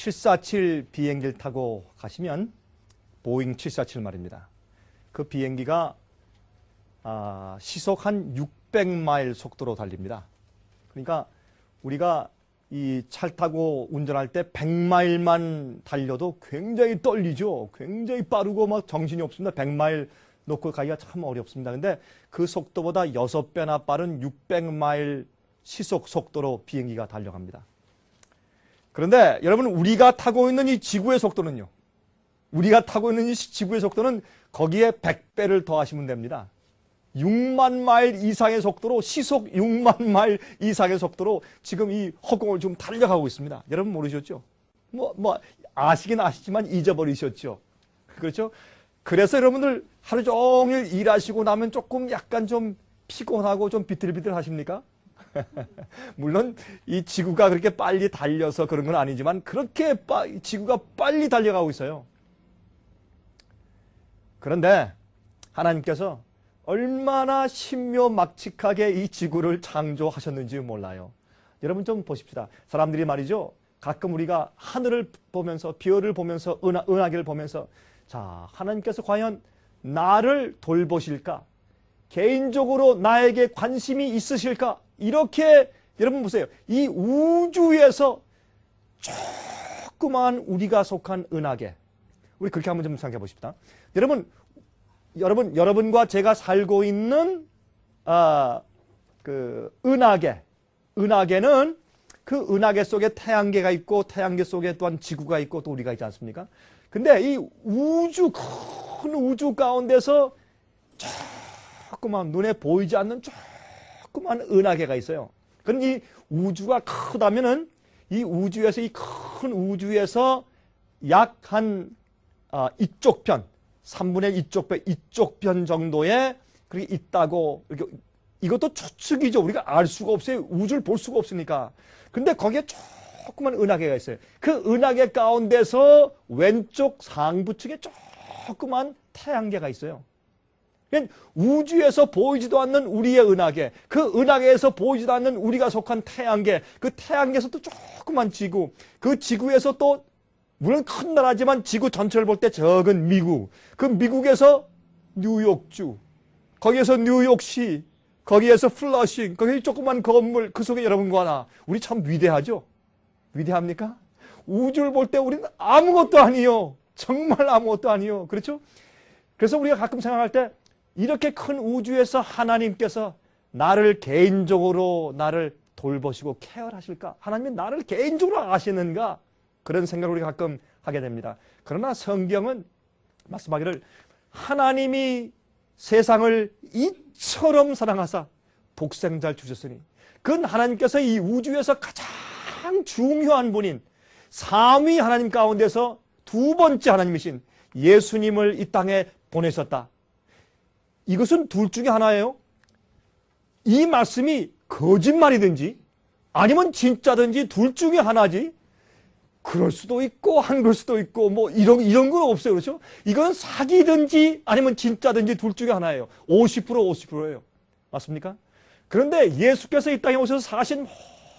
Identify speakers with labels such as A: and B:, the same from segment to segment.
A: 747 비행기를 타고 가시면 보잉 747 말입니다. 그 비행기가 시속 한 600마일 속도로 달립니다. 그러니까 우리가 이 차를 타고 운전할 때 100마일만 달려도 굉장히 떨리죠. 굉장히 빠르고 막 정신이 없습니다. 100마일 놓고 가기가 참 어렵습니다. 근데 그 속도보다 6배나 빠른 600마일 시속 속도로 비행기가 달려갑니다. 그런데 여러분, 우리가 타고 있는 이 지구의 속도는요. 우리가 타고 있는 이 지구의 속도는 거기에 100배를 더하시면 됩니다. 6만 마일 이상의 속도로, 시속 6만 마일 이상의 속도로 지금 이 허공을 좀 달려가고 있습니다. 여러분 모르셨죠? 아시긴 아시지만 잊어버리셨죠? 그렇죠? 그래서 여러분들 하루 종일 일하시고 나면 조금 약간 좀 피곤하고 좀 비틀비틀 하십니까? 물론 이 지구가 그렇게 빨리 달려서 그런 건 아니지만 그렇게 지구가 빨리 달려가고 있어요. 그런데 하나님께서 얼마나 신묘막측하게 이 지구를 창조하셨는지 몰라요. 여러분 좀 보십시다. 사람들이 말이죠. 가끔 우리가 하늘을 보면서, 별을 보면서, 은하계를 보면서, 자, 하나님께서 과연 나를 돌보실까? 개인적으로 나에게 관심이 있으실까? 이렇게 여러분 보세요. 이 우주에서 조그만 우리가 속한 은하계, 우리 그렇게 한번 좀 생각해 보십시다. 여러분과 제가 살고 있는 그 은하계는 그 은하계 속에 태양계가 있고 태양계 속에 또한 지구가 있고 또 우리가 있지 않습니까? 근데 이 큰 우주 가운데서 조그만 눈에 보이지 않는 조그만 은하계가 있어요. 그럼 이 우주가 크다면은 이 우주에서, 이 큰 우주에서 약 한 이쪽 편, 3분의 2쪽 편 정도에 그렇게 있다고, 이렇게, 이것도 추측이죠. 우리가 알 수가 없어요. 우주를 볼 수가 없으니까. 근데 거기에 조그만 은하계가 있어요. 그 은하계 가운데서 왼쪽 상부측에 조그만 태양계가 있어요. 그러니까 우주에서 보이지도 않는 우리의 은하계, 그 은하계에서 보이지도 않는 우리가 속한 태양계, 그 태양계에서 또 조그만 지구, 그 지구에서 또 물론 큰 나라지만 지구 전체를 볼 때 적은 미국, 그 미국에서 뉴욕주, 거기에서 뉴욕시, 거기에서 플러싱, 거기 조그만 건물, 그 속에 여러분과 나, 우리 참 위대하죠? 위대합니까? 우주를 볼 때 우리는 아무것도 아니요. 정말 아무것도 아니요. 그렇죠? 그래서 우리가 가끔 생각할 때 이렇게 큰 우주에서 하나님께서 나를 개인적으로 나를 돌보시고 케어하실까? 하나님이 나를 개인적으로 아시는가? 그런 생각을 우리가 가끔 하게 됩니다. 그러나 성경은 말씀하기를 하나님이 세상을 이처럼 사랑하사 독생자를 주셨으니, 그건 하나님께서 이 우주에서 가장 중요한 분인 삼위 하나님 가운데서 두 번째 하나님이신 예수님을 이 땅에 보내셨다. 이것은 둘 중에 하나예요. 이 말씀이 거짓말이든지 아니면 진짜든지 둘 중에 하나지, 그럴 수도 있고 안 그럴 수도 있고 뭐 이런 건 없어요. 그렇죠? 이건 사기든지 아니면 진짜든지 둘 중에 하나예요. 50% 50%예요. 맞습니까? 그런데 예수께서 이 땅에 오셔서 사신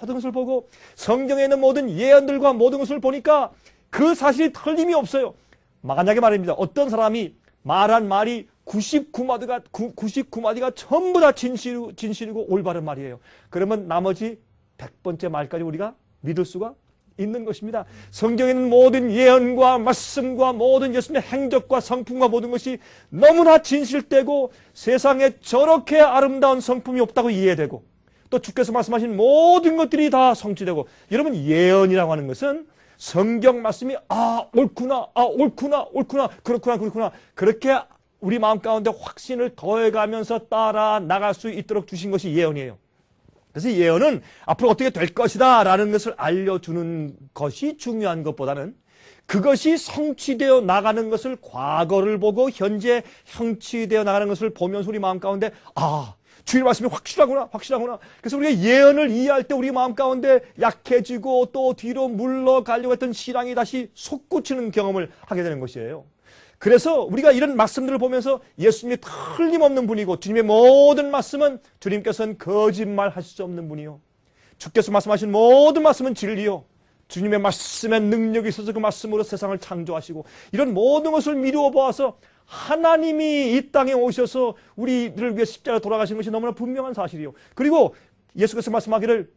A: 모든 것을 보고 성경에 있는 모든 예언들과 모든 것을 보니까 그 사실이 틀림이 없어요. 만약에 말입니다. 어떤 사람이 말한 말이 99마디가 전부 다 진실이고 올바른 말이에요. 그러면 나머지 100번째 말까지 우리가 믿을 수가 있는 것입니다. 성경에 있는 모든 예언과 말씀과 모든 예수님의 행적과 성품과 모든 것이 너무나 진실되고 세상에 저렇게 아름다운 성품이 없다고 이해되고, 또 주께서 말씀하신 모든 것들이 다 성취되고, 여러분 예언이라고 하는 것은 성경 말씀이 옳구나, 그렇구나 그렇게 우리 마음 가운데 확신을 더해가면서 따라 나갈 수 있도록 주신 것이 예언이에요. 그래서 예언은 앞으로 어떻게 될 것이다 라는 것을 알려주는 것이 중요한 것보다는 그것이 성취되어 나가는 것을, 과거를 보고 현재 성취되어 나가는 것을 보면서 우리 마음 가운데 주의 말씀이 확실하구나. 그래서 우리가 예언을 이해할 때 우리 마음 가운데 약해지고 또 뒤로 물러가려고 했던 신앙이 다시 솟구치는 경험을 하게 되는 것이에요. 그래서 우리가 이런 말씀들을 보면서 예수님이 틀림없는 분이고, 주님의 모든 말씀은 주님께서는 거짓말 하실 수 없는 분이요, 주께서 말씀하신 모든 말씀은 진리요, 주님의 말씀에 능력이 있어서 그 말씀으로 세상을 창조하시고 이런 모든 것을 미루어 보아서 하나님이 이 땅에 오셔서 우리들을 위해 십자가에 돌아가신 것이 너무나 분명한 사실이요. 그리고 예수께서 말씀하기를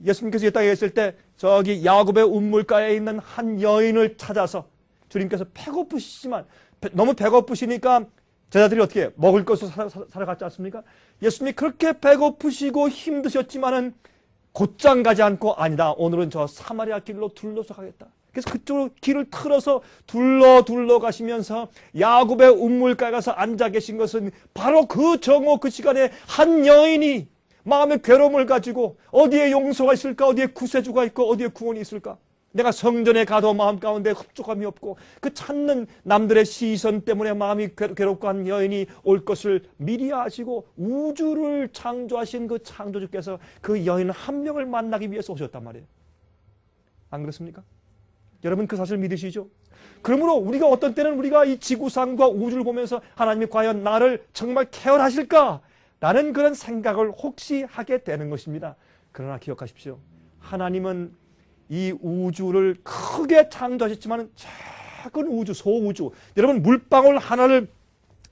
A: 예수님께서 이 땅에 계실 때 저기 야곱의 운물가에 있는 한 여인을 찾아서 주님께서 배고프시지만 너무 배고프시니까 제자들이 어떻게 먹을 것을 사러 갔지 않습니까? 예수님이 그렇게 배고프시고 힘드셨지만은 곧장 가지 않고 아니다. 오늘은 저 사마리아 길로 둘러서 가겠다. 그래서 그쪽으로 길을 틀어서 둘러 가시면서 야곱의 운물가에 가서 앉아 계신 것은 바로 그 정오 그 시간에 한 여인이 마음의 괴로움을 가지고 어디에 용서가 있을까? 어디에 구세주가 있고 어디에 구원이 있을까? 내가 성전에 가도 마음 가운데 흡족함이 없고 그 찾는 남들의 시선 때문에 마음이 괴롭고 한 여인이 올 것을 미리 아시고 우주를 창조하신 그 창조주께서 그 여인 한 명을 만나기 위해서 오셨단 말이에요. 안 그렇습니까? 여러분 그 사실 믿으시죠? 그러므로 우리가 어떤 때는 우리가 이 지구상과 우주를 보면서 하나님이 과연 나를 정말 케어하실까? 라는 그런 생각을 혹시 하게 되는 것입니다. 그러나 기억하십시오. 하나님은 이 우주를 크게 창조하셨지만 작은 우주, 소우주. 여러분 물방울 하나를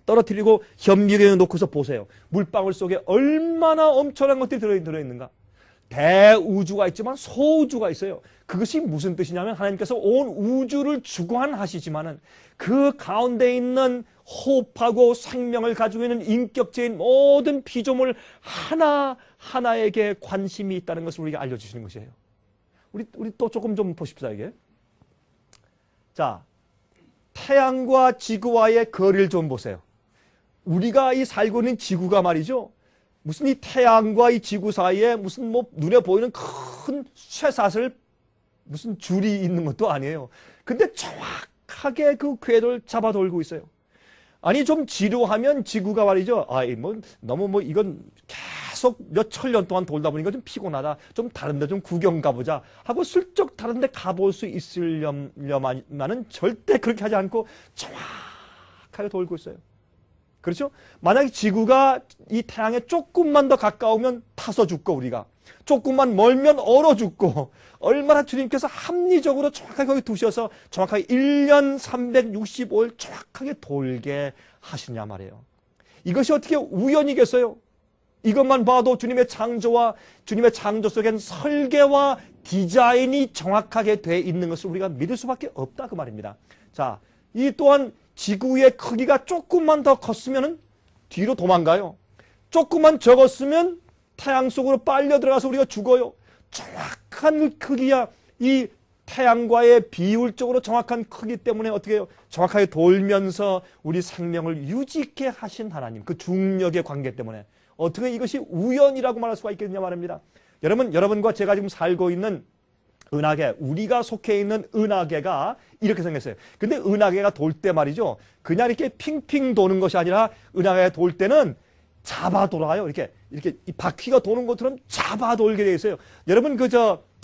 A: 떨어뜨리고 현미경에 놓고서 보세요. 물방울 속에 얼마나 엄청난 것들이 들어있는가. 대우주가 있지만 소우주가 있어요. 그것이 무슨 뜻이냐면 하나님께서 온 우주를 주관하시지만은 그 가운데 있는 호흡하고 생명을 가지고 있는 인격체인 모든 피조물 하나하나에게 관심이 있다는 것을 우리가 알려주시는 것이에요. 우리 또 조금 좀 보십시다, 이게. 자, 태양과 지구와의 거리를 좀 보세요. 우리가 이 살고 있는 지구가 말이죠. 무슨 이 태양과 이 지구 사이에 무슨 뭐 눈에 보이는 큰 쇠사슬 무슨 줄이 있는 것도 아니에요. 근데 정확하게 그 궤도를 잡아 돌고 있어요. 아니 좀 지루하면 지구가 말이죠. 너무 이건 계속 몇 천년 동안 돌다 보니까 좀 피곤하다. 좀 다른데 좀 구경 가보자 하고 슬쩍 다른데 가볼 수 있으려면은 절대 그렇게 하지 않고 정확하게 돌고 있어요. 그렇죠? 만약에 지구가 이 태양에 조금만 더 가까우면 타서 죽고 우리가 조금만 멀면 얼어 죽고 얼마나 주님께서 합리적으로 정확하게 거기 두셔서 정확하게 1년 365일 정확하게 돌게 하시냐 말이에요. 이것이 어떻게 우연이겠어요? 이것만 봐도 주님의 창조와 주님의 창조 속엔 설계와 디자인이 정확하게 돼 있는 것을 우리가 믿을 수밖에 없다 그 말입니다. 자, 이 또한 지구의 크기가 조금만 더 컸으면 뒤로 도망가요. 조금만 적었으면 태양 속으로 빨려 들어가서 우리가 죽어요. 정확한 그 크기야 이 태양과의 비율적으로 정확한 크기 때문에 어떻게 해요? 정확하게 돌면서 우리 생명을 유지케 하신 하나님, 그 중력의 관계 때문에 어떻게 이것이 우연이라고 말할 수가 있겠느냐 말입니다. 여러분과 제가 지금 살고 있는 은하계, 우리가 속해 있는 은하계가 이렇게 생겼어요. 근데 은하계가 돌 때 말이죠. 그냥 이렇게 핑핑 도는 것이 아니라 은하계가 돌 때는 잡아 돌아요. 이렇게 이 바퀴가 도는 것처럼 잡아 돌게 되어 있어요. 여러분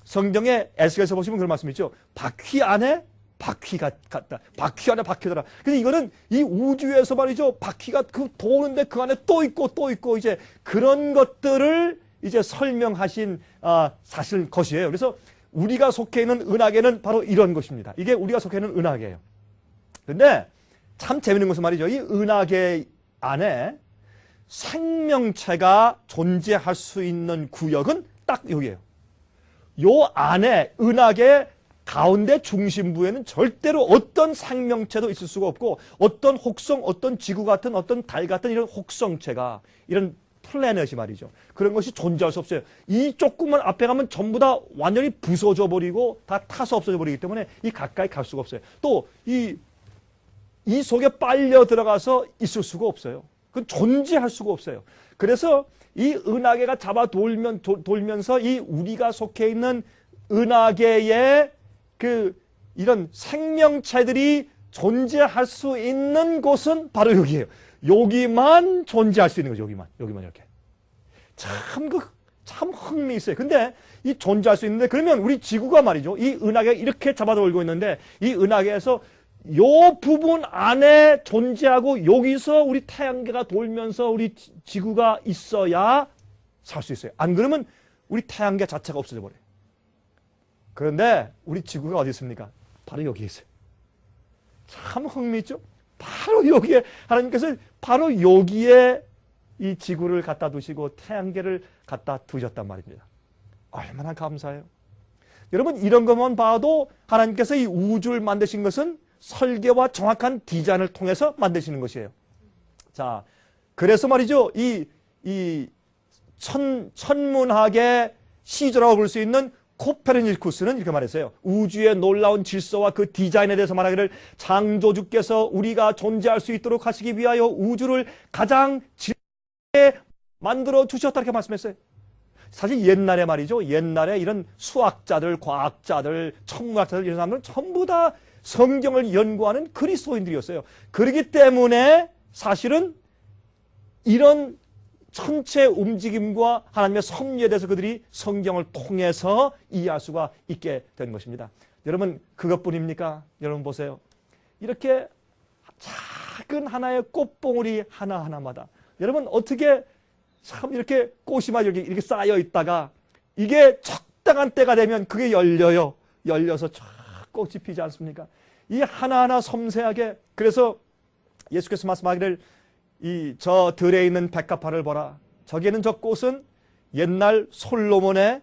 A: 성경에 에스겔에서 보시면 그런 말씀 있죠. 바퀴 안에 바퀴가 같다. 바퀴 안에 바퀴더라. 근데 이거는 이 우주에서 말이죠. 바퀴가 도는데 그 안에 또 있고 이제 그런 것들을 이제 설명하신 사실 것이에요. 그래서 우리가 속해 있는 은하계는 바로 이런 것입니다. 이게 우리가 속해 있는 은하계예요. 근데 참 재밌는 것은 말이죠. 이 은하계 안에 생명체가 존재할 수 있는 구역은 딱 여기예요. 요 안에 은하계 가운데 중심부에는 절대로 어떤 생명체도 있을 수가 없고 어떤 혹성, 어떤 지구 같은 어떤 달 같은 이런 혹성체가 이런 플래닛이 말이죠. 그런 것이 존재할 수 없어요. 이 조금만 앞에 가면 전부 다 완전히 부서져 버리고 다 타서 없어져 버리기 때문에 이 가까이 갈 수가 없어요. 또 이 속에 빨려 들어가서 있을 수가 없어요. 그건 존재할 수가 없어요. 그래서 이 은하계가 잡아 돌면서 이 우리가 속해 있는 은하계의 이런 생명체들이 존재할 수 있는 곳은 바로 여기예요. 여기만 존재할 수 있는 거죠. 여기만 이렇게. 참 흥미있어요. 근데 이 존재할 수 있는데 그러면 우리 지구가 말이죠. 이 은하계가 이렇게 잡아 돌고 있는데 이 은하계에서 요 부분 안에 존재하고 여기서 우리 태양계가 돌면서 우리 지구가 있어야 살 수 있어요. 안 그러면 우리 태양계 자체가 없어져 버려요. 그런데 우리 지구가 어디 있습니까? 바로 여기에 있어요. 참 흥미있죠? 바로 여기에 하나님께서 바로 여기에 이 지구를 갖다 두시고 태양계를 갖다 두셨단 말입니다. 얼마나 감사해요. 여러분 이런 것만 봐도 하나님께서 이 우주를 만드신 것은 설계와 정확한 디자인을 통해서 만드시는 것이에요. 자, 그래서 말이죠. 이 천문학의 시조라고 볼 수 있는 코페르니쿠스는 이렇게 말했어요. 우주의 놀라운 질서와 그 디자인에 대해서 말하기를 창조주께서 우리가 존재할 수 있도록 하시기 위하여 우주를 가장 질서있게 만들어 주셨다 이렇게 말씀했어요. 사실 옛날에 말이죠. 옛날에 이런 수학자들, 과학자들, 천문학자들 이런 사람들은 전부 다 성경을 연구하는 그리스도인들이었어요. 그렇기 때문에 사실은 이런 천체 움직임과 하나님의 섭리에 대해서 그들이 성경을 통해서 이해할 수가 있게 된 것입니다. 여러분 그것뿐입니까? 여러분 보세요. 이렇게 작은 하나의 꽃봉오리 하나하나마다 여러분 어떻게 참 이렇게 꽃이 막 이렇게 쌓여 있다가 이게 적당한 때가 되면 그게 열려요. 열려서 쫙 꽃이 피지 않습니까? 이 하나하나 섬세하게 그래서 예수께서 말씀하기를 저 들에 있는 백합화를 보라. 저기에는 저 꽃은 옛날 솔로몬의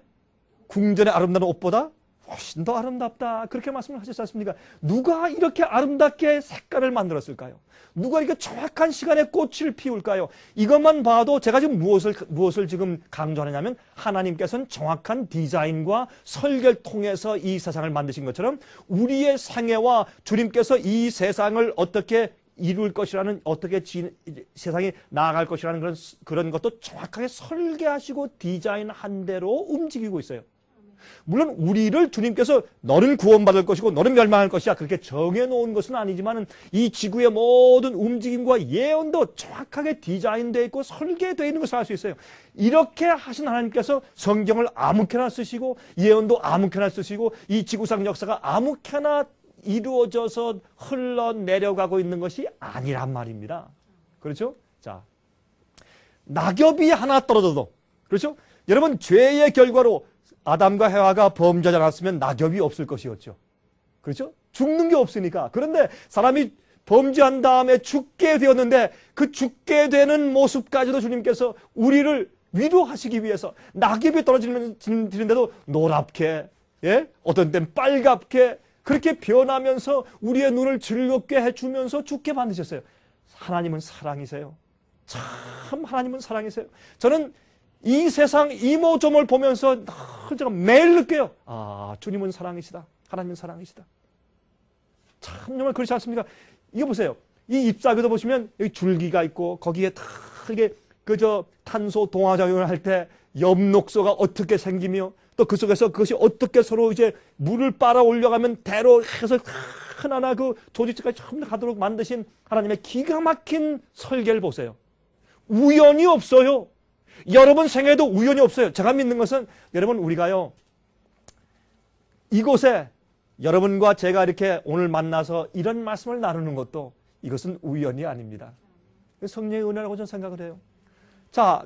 A: 궁전의 아름다운 옷보다 훨씬 더 아름답다. 그렇게 말씀을 하셨지 않습니까? 누가 이렇게 아름답게 색깔을 만들었을까요? 누가 이렇게 정확한 시간에 꽃을 피울까요? 이것만 봐도 제가 지금 무엇을 지금 강조하느냐면 하나님께서는 정확한 디자인과 설계를 통해서 이 세상을 만드신 것처럼 우리의 생애와 주님께서 이 세상을 어떻게 이룰 것이라는 어떻게 세상이 나아갈 것이라는 그런 것도 정확하게 설계하시고 디자인한 대로 움직이고 있어요. 물론 우리를 주님께서 너는 구원받을 것이고 너는 멸망할 것이야 그렇게 정해놓은 것은 아니지만 이 지구의 모든 움직임과 예언도 정확하게 디자인되어 있고 설계되어 있는 것을 알 수 있어요. 이렇게 하신 하나님께서 성경을 아무렇게나 쓰시고 예언도 아무렇게나 쓰시고 이 지구상 역사가 아무렇게나 이루어져서 흘러내려가고 있는 것이 아니란 말입니다. 그렇죠? 자, 낙엽이 하나 떨어져도 그렇죠? 여러분 죄의 결과로 아담과 해와가 범죄하지 않았으면 낙엽이 없을 것이었죠. 그렇죠? 죽는 게 없으니까. 그런데 사람이 범죄한 다음에 죽게 되었는데 그 죽게 되는 모습까지도 주님께서 우리를 위로하시기 위해서 낙엽이 떨어지는데도 노랗게 어떤 때는 빨갛게 그렇게 변하면서 우리의 눈을 즐겁게 해주면서 죽게 만드셨어요. 하나님은 사랑이세요. 참 하나님은 사랑이세요. 저는 이 세상 이모저모를 보면서 제가 매일 느껴요. 아, 주님은 사랑이시다. 하나님은 사랑이시다. 참 정말 그렇지 않습니까? 이거 보세요. 이 잎사귀도 보시면 여기 줄기가 있고 거기에 다 이게 그저 탄소 동화작용을 할 때 엽록소가 어떻게 생기며 또 그 속에서 그것이 어떻게 서로 이제 물을 빨아 올려가면 대로 해서 하나하나 그 조직체까지 전부 가도록 만드신 하나님의 기가 막힌 설계를 보세요. 우연이 없어요. 여러분 생애도 우연이 없어요. 제가 믿는 것은 여러분 우리가요 이곳에 여러분과 제가 이렇게 오늘 만나서 이런 말씀을 나누는 것도 이것은 우연이 아닙니다. 성령의 은혜라고 저는 생각을 해요. 자,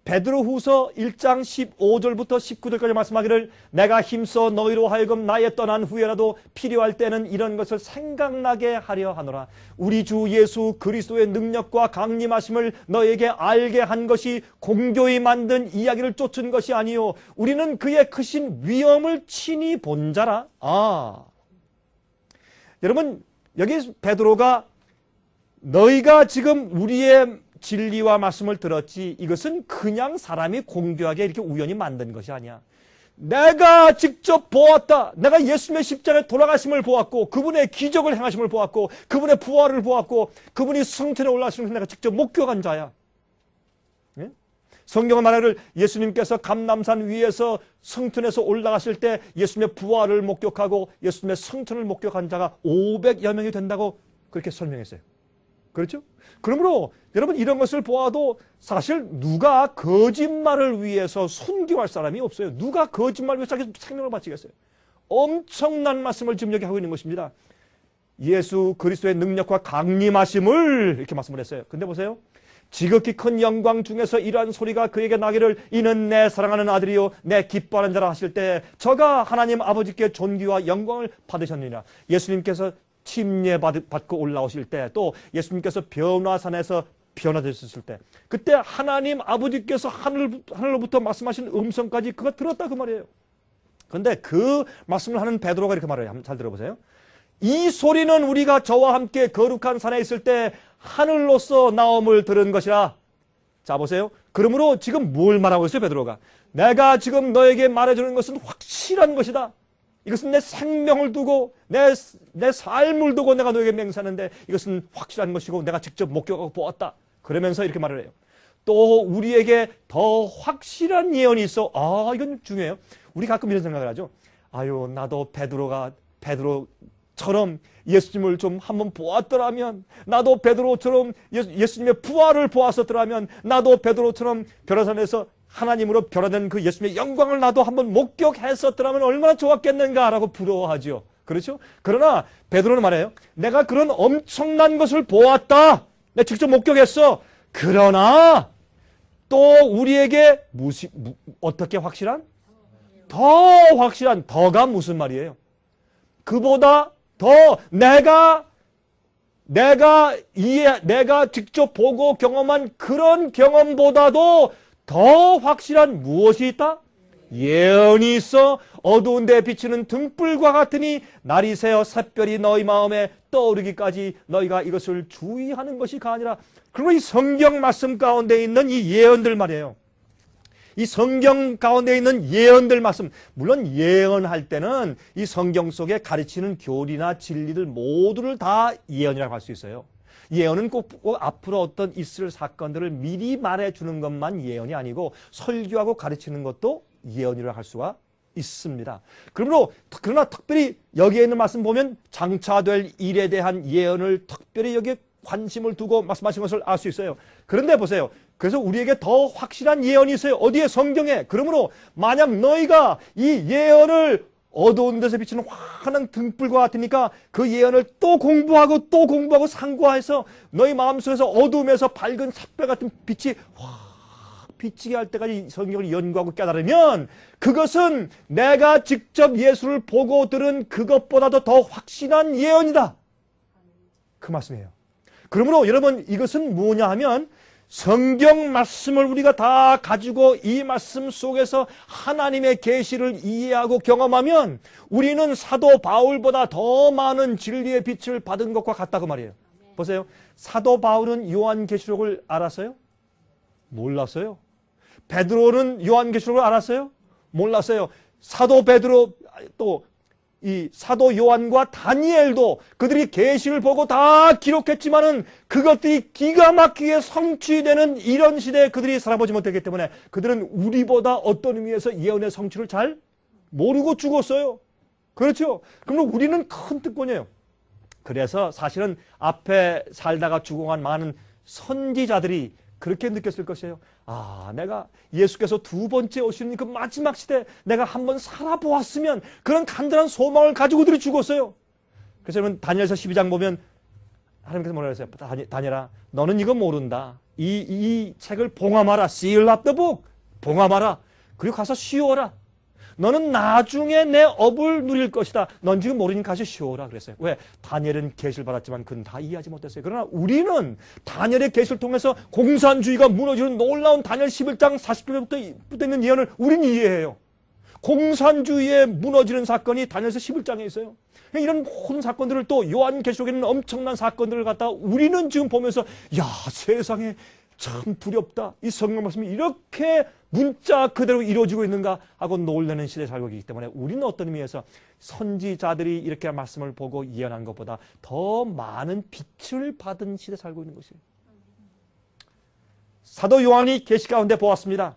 A: 베드로후서 1장 15절부터 19절까지 말씀하기를 내가 힘써 너희로 하여금 나의 떠난 후에라도 필요할 때는 이런 것을 생각나게 하려 하노라. 우리 주 예수 그리스도의 능력과 강림하심을 너에게 알게 한 것이 공교히 만든 이야기를 쫓은 것이 아니요 우리는 그의 크신 위엄을 친히 본 자라. 여러분 여기 베드로가 너희가 지금 우리의 진리와 말씀을 들었지 이것은 그냥 사람이 공교하게 이렇게 우연히 만든 것이 아니야. 내가 직접 보았다. 내가 예수님의 십자가에 돌아가심을 보았고 그분의 기적을 행하심을 보았고 그분의 부활을 보았고 그분이 승천에 올라가시는 것을 내가 직접 목격한 자야. 예? 성경은 말하기를 예수님께서 감람산 위에서 승천에서 올라가실 때 예수님의 부활을 목격하고 예수님의 승천을 목격한 자가 500여 명이 된다고 그렇게 설명했어요. 그렇죠? 그러므로 여러분 이런 것을 보아도 사실 누가 거짓말을 위해서 순교할 사람이 없어요. 누가 거짓말을 위해서 자기 생명을 바치겠어요. 엄청난 말씀을 지금 여기 하고 있는 것입니다. 예수 그리스도의 능력과 강림하심을 이렇게 말씀을 했어요. 근데 보세요. 지극히 큰 영광 중에서 이러한 소리가 그에게 나기를 이는 내 사랑하는 아들이요 내 기뻐하는 자라 하실 때 저가 하나님 아버지께 존귀와 영광을 받으셨느니라. 예수님께서 침례받고 올라오실 때, 또 예수님께서 변화산에서 변화되셨을 때, 그때 하나님 아버지께서 하늘로부터 말씀하신 음성까지 그가 들었다 그 말이에요. 그런데 그 말씀을 하는 베드로가 이렇게 말해요. 한번 잘 들어보세요. 이 소리는 우리가 저와 함께 거룩한 산에 있을 때 하늘로서 나옴을 들은 것이라. 자 보세요. 그러므로 지금 뭘 말하고 있어요 베드로가? 내가 지금 너에게 말해주는 것은 확실한 것이다. 이것은 내 생명을 두고 내 삶을 두고 내가 너에게 맹세하는데 이것은 확실한 것이고 내가 직접 목격하고 보았다. 그러면서 이렇게 말을 해요. 또 우리에게 더 확실한 예언이 있어. 아, 이건 중요해요. 우리 가끔 이런 생각을 하죠. 아유, 나도 베드로처럼 예수님을 좀 한번 보았더라면, 나도 베드로처럼 예수님의 부활을 보았었더라면, 나도 베드로처럼 변화산에서 하나님으로 변화된 그 예수님의 영광을 나도 한번 목격했었더라면 얼마나 좋았겠는가라고 부러워하죠. 그렇죠? 그러나 베드로는 말해요. 내가 그런 엄청난 것을 보았다. 내가 직접 목격했어. 그러나 또 우리에게 어떻게 확실한? 더 확실한, 더가 무슨 말이에요? 그보다 더 내가 직접 보고 경험한 그런 경험보다도 더 확실한 무엇이 있다? 예언이 있어. 어두운 데 비치는 등불과 같으니 날이 새어 샛별이 너희 마음에 떠오르기까지 너희가 이것을 주의하는 것이 아니라. 그리고 이 성경 말씀 가운데 있는 이 예언들 말이에요. 이 성경 가운데 있는 예언들 말씀, 물론 예언할 때는 이 성경 속에 가르치는 교리나 진리들 모두를 다 예언이라고 할 수 있어요. 예언은 꼭 앞으로 어떤 있을 사건들을 미리 말해주는 것만 예언이 아니고 설교하고 가르치는 것도 예언이라고 할 수가 있습니다. 그러나 특별히 여기에 있는 말씀 보면 장차될 일에 대한 예언을 특별히 여기에 관심을 두고 말씀하신 것을 알 수 있어요. 그런데 보세요. 그래서 우리에게 더 확실한 예언이 있어요. 어디에? 성경에. 그러므로 만약 너희가 이 예언을 어두운 데서 비치는 환한 등불과 같으니까 그 예언을 또 공부하고 상고해서 너희 마음속에서 어두움에서 밝은 샛별 같은 빛이 확 비치게 할 때까지 성경을 연구하고 깨달으면 그것은 내가 직접 예수를 보고 들은 그것보다도 더 확실한 예언이다. 그 말씀이에요. 그러므로 여러분 이것은 뭐냐 하면 성경 말씀을 우리가 다 가지고 이 말씀 속에서 하나님의 계시를 이해하고 경험하면 우리는 사도 바울보다 더 많은 진리의 빛을 받은 것과 같다고 말이에요. 보세요. 사도 바울은 요한계시록을 알았어요? 몰랐어요. 베드로는 요한계시록을 알았어요? 몰랐어요. 사도 베드로 또 이 사도 요한과 다니엘도 그들이 계시를 보고 다 기록했지만은 그것들이 기가 막히게 성취되는 이런 시대에 그들이 살아보지 못했기 때문에 그들은 우리보다 어떤 의미에서 예언의 성취를 잘 모르고 죽었어요. 그렇죠? 그러면 우리는 큰 특권이에요. 그래서 사실은 앞에 살다가 죽어간 많은 선지자들이 그렇게 느꼈을 것이에요. 아, 내가 예수께서 두 번째 오시는 그 마지막 시대 내가 한번 살아보았으면 그런 간절한 소망을 가지고들이 죽었어요. 그래서 여러분 다니엘서 12장 보면 하나님께서 뭐라 그랬어요? 다니엘아, 너는 이거 모른다. 이 책을 봉함하라. Seal up the book. 봉함하라. 그리고 가서 쉬어라. 너는 나중에 내 업을 누릴 것이다. 넌 지금 모르니까 가서 쉬어라 그랬어요. 왜? 다니엘은 계시를 받았지만 그는 다 이해하지 못했어요. 그러나 우리는 다니엘의 계시를 통해서 공산주의가 무너지는 놀라운 다니엘 11장 40절부터 있는 예언을 우리는 이해해요. 공산주의에 무너지는 사건이 다니엘서 11장에 있어요. 이런 모든 사건들을 또 요한계시록에 있는 엄청난 사건들을 갖다가 우리는 지금 보면서 야, 세상에 참 두렵다. 이 성경 말씀이 이렇게 문자 그대로 이루어지고 있는가 하고 놀라는 시대에 살고 있기 때문에 우리는 어떤 의미에서 선지자들이 이렇게 말씀을 보고 예언한 것보다 더 많은 빛을 받은 시대에 살고 있는 것이에요. 사도 요한이 계시 가운데 보았습니다.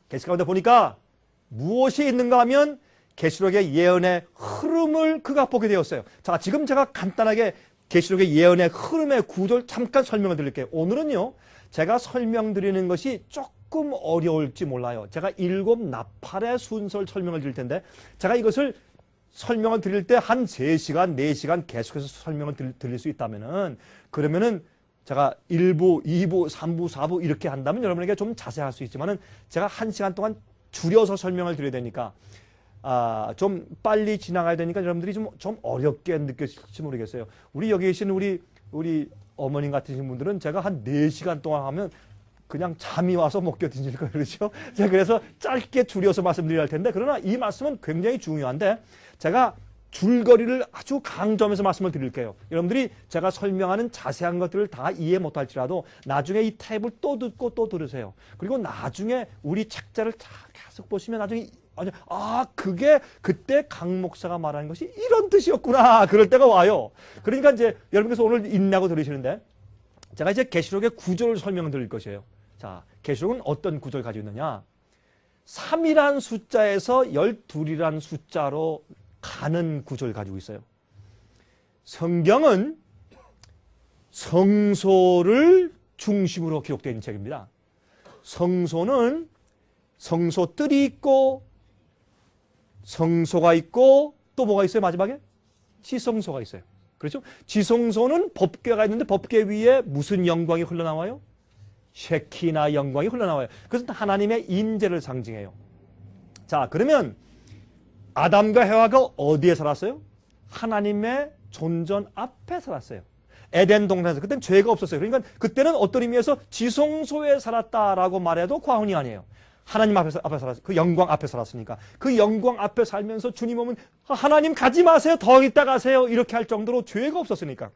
A: 계시 가운데 보니까 무엇이 있는가 하면 계시록의 예언의 흐름을 그가 보게 되었어요. 자, 지금 제가 간단하게 계시록의 예언의 흐름의 구조를 잠깐 설명을 드릴게요. 오늘은요, 제가 설명드리는 것이 조금 어려울지 몰라요. 제가 7 나팔의 순서를 설명을 드릴 텐데 제가 이것을 설명을 드릴 때 한 3시간, 4시간 계속해서 설명을 드릴 수 있다면은 그러면은 제가 1부, 2부, 3부, 4부 이렇게 한다면 여러분에게 좀 자세할 수 있지만은 제가 1시간 동안 줄여서 설명을 드려야 되니까 좀 빨리 지나가야 되니까 여러분들이 좀 어렵게 느껴질지 모르겠어요. 우리 여기 계신 우리 어머님 같으신 분들은 제가 한 4시간 동안 하면 그냥 잠이 와서 못 견디실 거예요. 그렇죠? 제가 그래서 짧게 줄여서 말씀드려야 할 텐데, 그러나 이 말씀은 굉장히 중요한데 제가 줄거리를 아주 강조하면서 말씀을 드릴게요. 여러분들이 제가 설명하는 자세한 것들을 다 이해 못할지라도 나중에 이 탭을 또 듣고 또 들으세요. 그리고 나중에 우리 책자를 계속 보시면 나중에 그게 그때 강 목사가 말하는 것이 이런 뜻이었구나. 그럴 때가 와요. 그러니까 이제 여러분께서 오늘 인내하고 들으시는데 제가 이제 계시록의 구조를 설명드릴 것이에요. 자, 계시록은 어떤 구조를 가지고 있느냐? 3이란 숫자에서 12이란 숫자로 가는 구조를 가지고 있어요. 성경은 성소를 중심으로 기록된 책입니다. 성소는 성소뜰이 있고 성소가 있고 또 뭐가 있어요? 마지막에? 지성소가 있어요. 그렇죠? 지성소는 법궤가 있는데 법궤 위에 무슨 영광이 흘러나와요? 쉐키나 영광이 흘러나와요. 그것은 하나님의 임재를 상징해요. 자, 그러면 아담과 해와가 어디에 살았어요? 하나님의 존전 앞에 살았어요. 에덴 동산에서. 그때는 죄가 없었어요. 그러니까 그때는 어떤 의미에서 지성소에 살았다라고 말해도 과언이 아니에요. 하나님 앞에 살았어요. 그 영광 앞에 살았으니까. 그 영광 앞에 살면서 주님 오면 하나님 가지 마세요. 더 있다 가세요. 이렇게 할 정도로 죄가 없었으니까.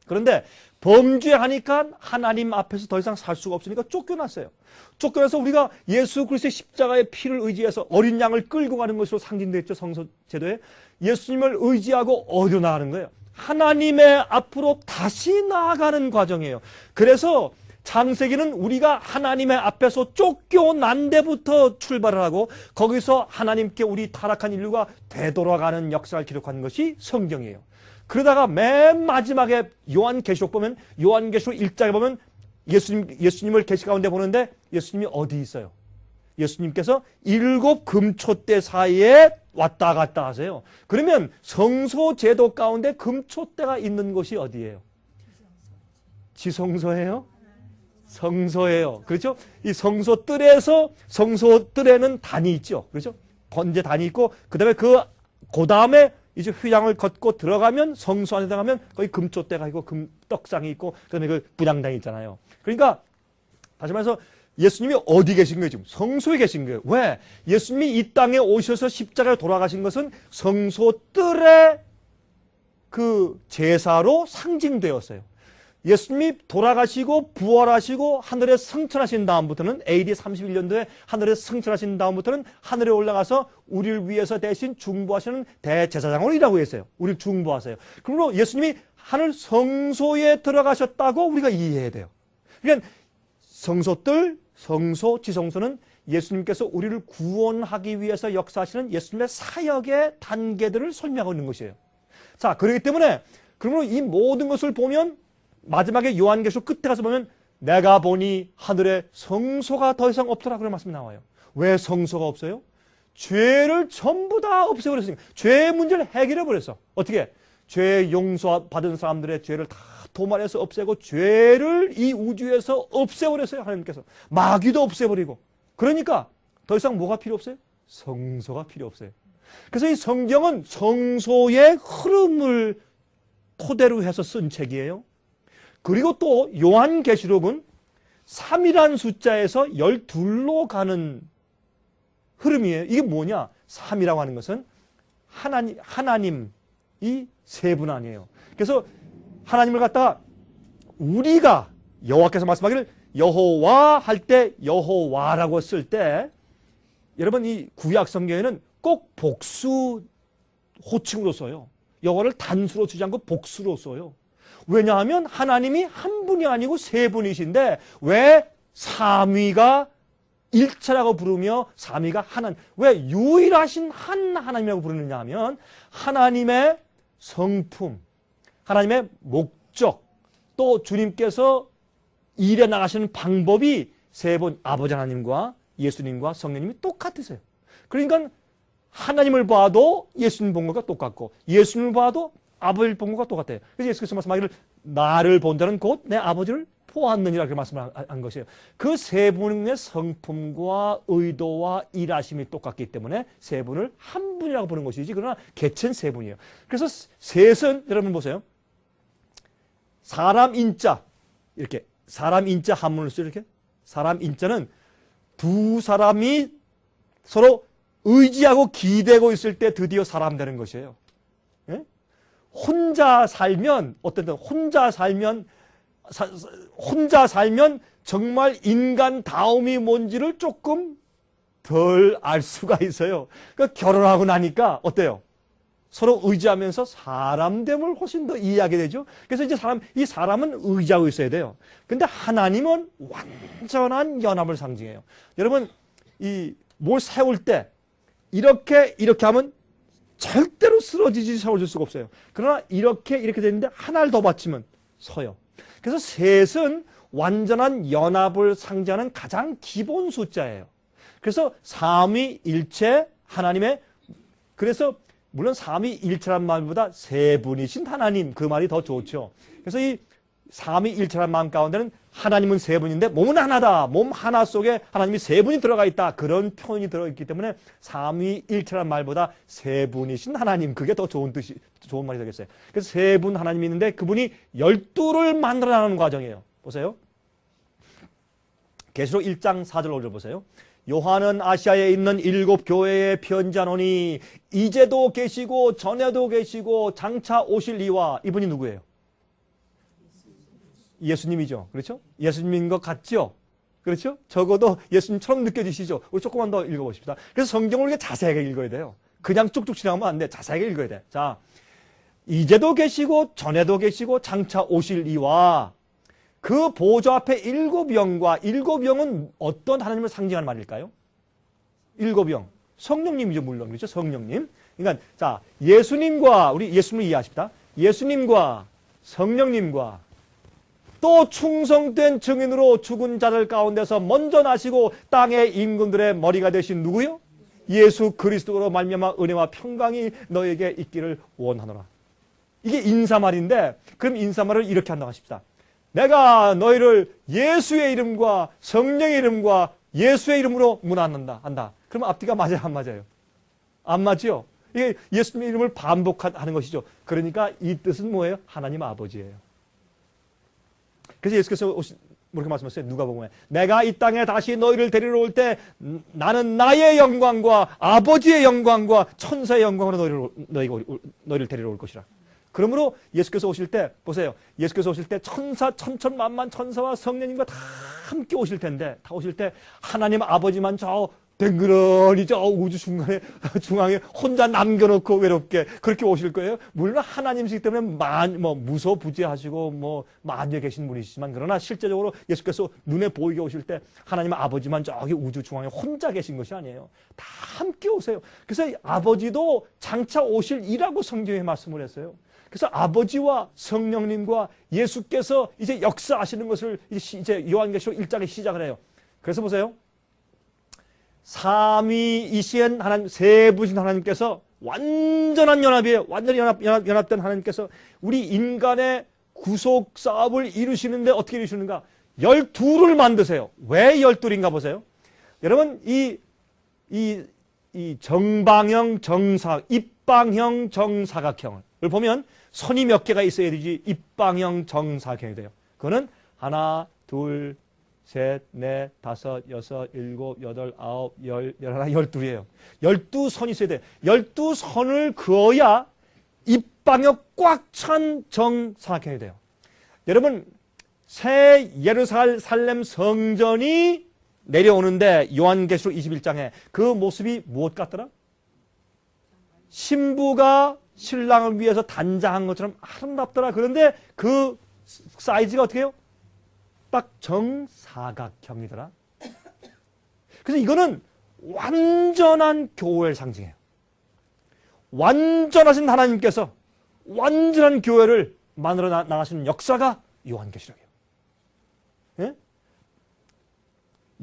A: 그런데 범죄하니까 하나님 앞에서 더 이상 살 수가 없으니까 쫓겨났어요. 쫓겨나서 우리가 예수 그리스도의 십자가의 피를 의지해서 어린 양을 끌고 가는 것으로 상징됐죠. 성소 제도에. 예수님을 의지하고 어디로 나가는 거예요? 하나님의 앞으로 다시 나아가는 과정이에요. 그래서 창세기는 우리가 하나님의 앞에서 쫓겨난 데부터 출발을 하고 거기서 하나님께 우리 타락한 인류가 되돌아가는 역사를 기록한 것이 성경이에요. 그러다가 맨 마지막에 요한계시록 보면 요한계시록 1장에 보면 예수님을 계시 가운데 보는데 예수님이 어디 있어요? 예수님께서 7 금초대 사이에 왔다 갔다 하세요. 그러면 성소 제도 가운데 금초대가 있는 곳이 어디예요? 지성소예요? 성소예요. 그렇죠? 이 성소 뜰에서 성소 뜰에는 단이 있죠. 그렇죠? 번제 단이 있고 그다음에 그 다음에 이제 휘장을 걷고 들어가면 성소 안에 들어가면 거기 금초대가 있고 금떡상이 있고 그다음에 그 분향단이 있잖아요. 그러니까 다시 말해서 예수님이 어디 계신 거예요? 지금 성소에 계신 거예요. 왜? 예수님이 이 땅에 오셔서 십자가에 돌아가신 것은 성소 뜰의 그 제사로 상징되었어요. 예수님이 돌아가시고 부활하시고 하늘에 승천하신 다음부터는 AD 31년도에 하늘에 승천하신 다음부터는 하늘에 올라가서 우리를 위해서 대신 중보하시는 대제사장으로 일하고 계세요. 우리를 중보하세요. 그러므로 예수님이 하늘 성소에 들어가셨다고 우리가 이해해야 돼요. 그러니까 성소뜰, 성소, 지성소는 예수님께서 우리를 구원하기 위해서 역사하시는 예수님의 사역의 단계들을 설명하고 있는 것이에요. 자, 그렇기 때문에 그러므로 이 모든 것을 보면 마지막에 요한계시록 끝에 가서 보면 내가 보니 하늘에 성소가 더 이상 없더라 그런 말씀이 나와요. 왜 성소가 없어요? 죄를 전부 다 없애버렸으니까. 죄의 문제를 해결해버렸어. 어떻게? 죄 용서받은 사람들의 죄를 다 도말해서 없애고 죄를 이 우주에서 없애버렸어요. 하나님께서. 마귀도 없애버리고. 그러니까 더 이상 뭐가 필요 없어요? 성소가 필요 없어요. 그래서 이 성경은 성소의 흐름을 토대로 해서 쓴 책이에요. 그리고 또 요한계시록은 3이라는 숫자에서 12로 가는 흐름이에요. 이게 뭐냐? 3이라고 하는 것은 하나님이 세 분 아니에요. 그래서 하나님을 갖다가 우리가 여호와께서 말씀하기를 여호와 할 때 여호와라고 쓸 때 여러분 이 구약 성경에는 꼭 복수 호칭으로 써요. 여호와를 단수로 쓰지 않고 복수로 써요. 왜냐하면 하나님이 한 분이 아니고 세 분이신데 왜 3위가 일체라고 부르며 3위가 하나님, 왜 유일하신 한 하나님이라고 부르느냐 하면 하나님의 성품, 하나님의 목적, 또 주님께서 일해 나가시는 방법이 세 분, 아버지 하나님과 예수님과 성령님이 똑같으세요. 그러니까 하나님을 봐도 예수님 본 것과 똑같고 예수님을 봐도 아버지를 본 것과 똑같아요. 그래서 예수께서 말씀하기를 나를 본 자는 곧 내 아버지를 보았느니라 그렇게 말씀을 한 것이에요. 그 세 분의 성품과 의도와 일하심이 똑같기 때문에 세 분을 한 분이라고 보는 것이지 그러나 개체는 세 분이에요. 그래서 셋은 여러분 보세요. 사람 인자 이렇게 사람 인자 한문을 쓰죠. 이렇게 사람 인자는 두 사람이 서로 의지하고 기대고 있을 때 드디어 사람 되는 것이에요. 예? 혼자 살면 어떤 때 혼자 살면 정말 인간다움이 뭔지를 조금 덜 알 수가 있어요. 그러니까 결혼하고 나니까 어때요? 서로 의지하면서 사람됨을 훨씬 더 이해하게 되죠. 그래서 이제 이 사람은 의지하고 있어야 돼요. 근데 하나님은 완전한 연합을 상징해요. 여러분, 뭘 세울 때 이렇게 하면 절대로 쓰러지지 세워질 수가 없어요. 그러나 이렇게 되는데 하나를 더 받치면 서요. 그래서 셋은 완전한 연합을 상징하는 가장 기본 숫자예요. 그래서 삼위일체 하나님의 그래서 물론 삼위일체란 말보다 세 분이신 하나님 그 말이 더 좋죠. 그래서 이 삼위일체란 마음 가운데는 하나님은 세 분인데 몸은 하나다. 몸 하나 속에 하나님이 세 분이 들어가 있다. 그런 표현이 들어있기 때문에 삼위일체란 말보다 세 분이신 하나님 그게 더 좋은 말이 되겠어요. 그래서 세 분 하나님이 있는데 그분이 12를 만들어나가는 과정이에요. 보세요. 계시록 1장 4절 5절 보세요. 요한은 아시아에 있는 7 교회에 편지하노니 이제도 계시고 전에도 계시고 장차 오실 이와 이분이 누구예요? 예수님이죠. 그렇죠? 예수님인 것 같죠? 그렇죠? 적어도 예수님처럼 느껴지시죠? 우리 조금만 더 읽어보십시다. 그래서 성경을 이렇게 자세하게 읽어야 돼요. 그냥 쭉쭉 지나가면 안 돼. 자세하게 읽어야 돼. 자, 이제도 계시고 전에도 계시고 장차 오실 이와 그 보좌 앞에 7영과 7영은 어떤 하나님을 상징하는 말일까요? 7영. 성령님이죠. 물론. 그렇죠? 성령님. 그러니까 자, 예수님과 우리 예수님을 이해하십시다. 예수님과 성령님과 또 충성된 증인으로 죽은 자들 가운데서 먼저 나시고 땅의 임금들의 머리가 되신 누구요? 예수 그리스도로 말미암아 은혜와 평강이 너에게 있기를 원하노라. 이게 인사말인데 그럼 인사말을 이렇게 한다고 하십시다. 내가 너희를 예수의 이름과 성령의 이름과 예수의 이름으로 문안한다. 그러면 앞뒤가 맞아요? 안 맞아요? 안 맞죠? 이게 예수님의 이름을 반복하는 것이죠. 그러니까 이 뜻은 뭐예요? 하나님 아버지예요. 그래서 예수께서 이렇게 말씀하셨어요. 누가복음에 내가 이 땅에 다시 너희를 데리러 올 때 나는 나의 영광과 아버지의 영광과 천사의 영광으로 너희를 데리러 올 것이라. 그러므로 예수께서 오실 때 보세요. 예수께서 오실 때 천천만만 천사와 성령님과 다 함께 오실 텐데 다 오실 때 하나님 아버지만 저 댕그러니 저 우주 중앙에 혼자 남겨놓고 외롭게 그렇게 오실 거예요. 물론 하나님이시기 때문에 무소부재하시고 만유에 계신 분이시지만 그러나 실제적으로 예수께서 눈에 보이게 오실 때 하나님 아버지만 저기 우주 중앙에 혼자 계신 것이 아니에요. 다 함께 오세요. 그래서 아버지도 장차 오실 이라고 성경에 말씀을 했어요. 그래서 아버지와 성령님과 예수께서 이제 역사하시는 것을 이제 요한계시록 1장에 시작을 해요. 그래서 보세요. 삼위이신 하나님, 세 분이신 하나님께서 완전한 연합이에요. 완전히 연합된 하나님께서 우리 인간의 구속 사업을 이루시는데 어떻게 이루시는가? 12를 만드세요. 왜 12인가 보세요. 여러분, 이 정방형 입방형 정사각형을 보면 선이 몇 개가 있어야 되지 입방형 정사각형이 돼요. 그거는 하나, 둘, 셋, 넷, 다섯, 여섯, 일곱, 여덟, 아홉, 열, 열하나, 12이에요. 12선이 있어야 돼요. 12선을 그어야 입방형 꽉 찬 정사각형이 돼요. 여러분, 새 예루살렘 성전이 내려오는데 요한계시록 21장에 그 모습이 무엇 같더라? 신부가 신랑을 위해서 단장한 것처럼 아름답더라. 그런데 그 사이즈가 어떻게 해요? 딱 정사각형이더라. 그래서 이거는 완전한 교회를 상징해요. 완전하신 하나님께서 완전한 교회를 만들어 나가시는 역사가 요한계시록이에요. 예?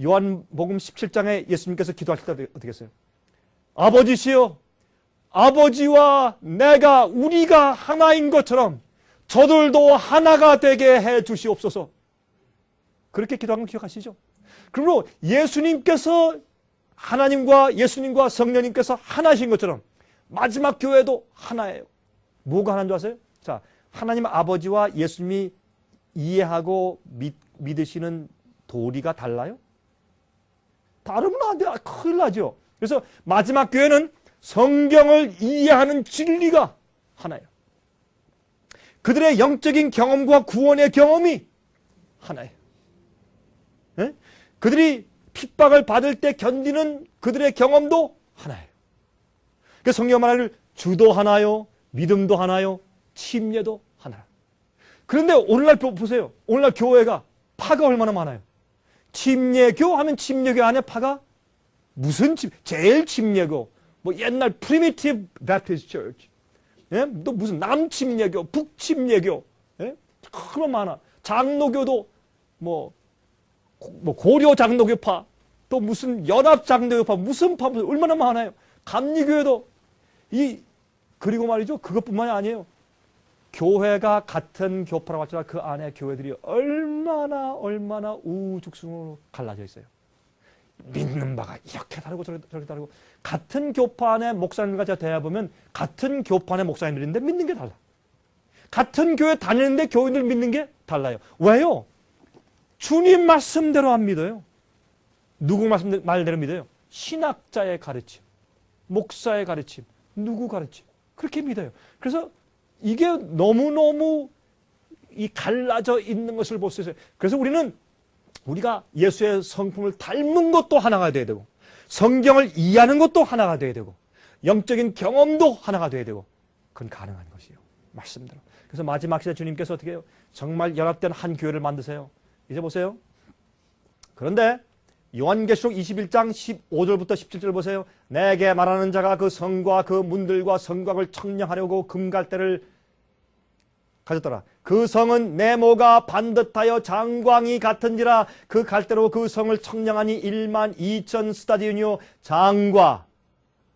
A: 요한복음 17장에 예수님께서 기도하실 때 어떻게 했어요? 아버지시여, 아버지와 우리가 하나인 것처럼 저들도 하나가 되게 해 주시옵소서. 그렇게 기도한 거 기억하시죠? 그러므로 예수님께서 하나님과 예수님과 성령님께서 하나신 것처럼 마지막 교회도 하나예요. 뭐가 하나인 줄 아세요? 자, 하나님 아버지와 예수님이 이해하고 믿으시는 도리가 달라요? 다르면 안 돼. 큰일 나죠. 그래서 마지막 교회는 성경을 이해하는 진리가 하나예요. 그들의 영적인 경험과 구원의 경험이 하나예요. 네? 그들이 핍박을 받을 때 견디는 그들의 경험도 하나예요. 그 성경 말하기를 주도 하나요, 믿음도 하나요, 침례도 하나요. 그런데 오늘날 보세요. 오늘날 교회가 파가 얼마나 많아요. 침례교 하면 침례교 안에 파가 무슨 제일 침례교, 뭐 옛날 Primitive Baptist Church, 예? 또 무슨 남침례교, 북침례교, 예? 그런 많아. 장로교도 뭐 고려 장로교파, 또 무슨 연합 장로교파, 무슨 파, 얼마나 많아요. 감리교회도 그리고 말이죠. 그것뿐만이 아니에요. 교회가 같은 교파라고 할지라도 그 안에 교회들이 얼마나 우죽순으로 갈라져 있어요. 믿는 바가 이렇게 다르고 저렇게 다르고, 같은 교파 안에 목사님과 제가 대화해보면 같은 교파 안에 목사님들인데 믿는 게 달라. 같은 교회 다니는데 교인들 믿는 게 달라요. 왜요? 주님 말씀대로 안 믿어요. 누구 말대로 믿어요? 신학자의 가르침, 목사의 가르침, 누구 가르침, 그렇게 믿어요. 그래서 이게 너무너무 갈라져 있는 것을 볼 수 있어요. 그래서 우리가 예수의 성품을 닮은 것도 하나가 돼야 되고, 성경을 이해하는 것도 하나가 돼야 되고, 영적인 경험도 하나가 돼야 되고, 그건 가능한 것이에요. 말씀대로. 그래서 마지막 시대 주님께서 어떻게 해요? 정말 연합된 한 교회를 만드세요. 이제 보세요. 그런데 요한계시록 21장 15절부터 17절 보세요. 내게 말하는 자가 그 성과 그 문들과 성곽을 청량하려고 금갈대를 가졌더라. 그 성은 네모가 반듯하여 장광이 같은지라 그 갈대로 그 성을 청량하니 1만 2천 스타디온이요 장과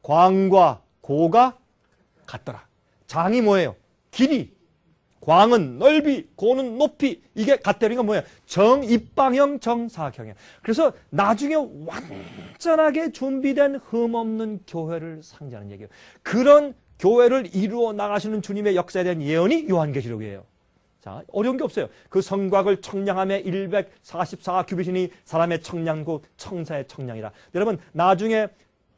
A: 광과 고가 같더라. 장이 뭐예요? 길이. 광은 넓이, 고는 높이. 이게 같대리가 뭐예요? 정입방형, 정사각형이에요. 그래서 나중에 완전하게 준비된 흠없는 교회를 상징하는 얘기예요. 그런 교회를 이루어 나가시는 주님의 역사에 대한 예언이 요한계시록이에요. 자, 어려운 게 없어요. 그 성곽을 청량함에 144 규빗이니 사람의 청량고 청사의 청량이라. 여러분, 나중에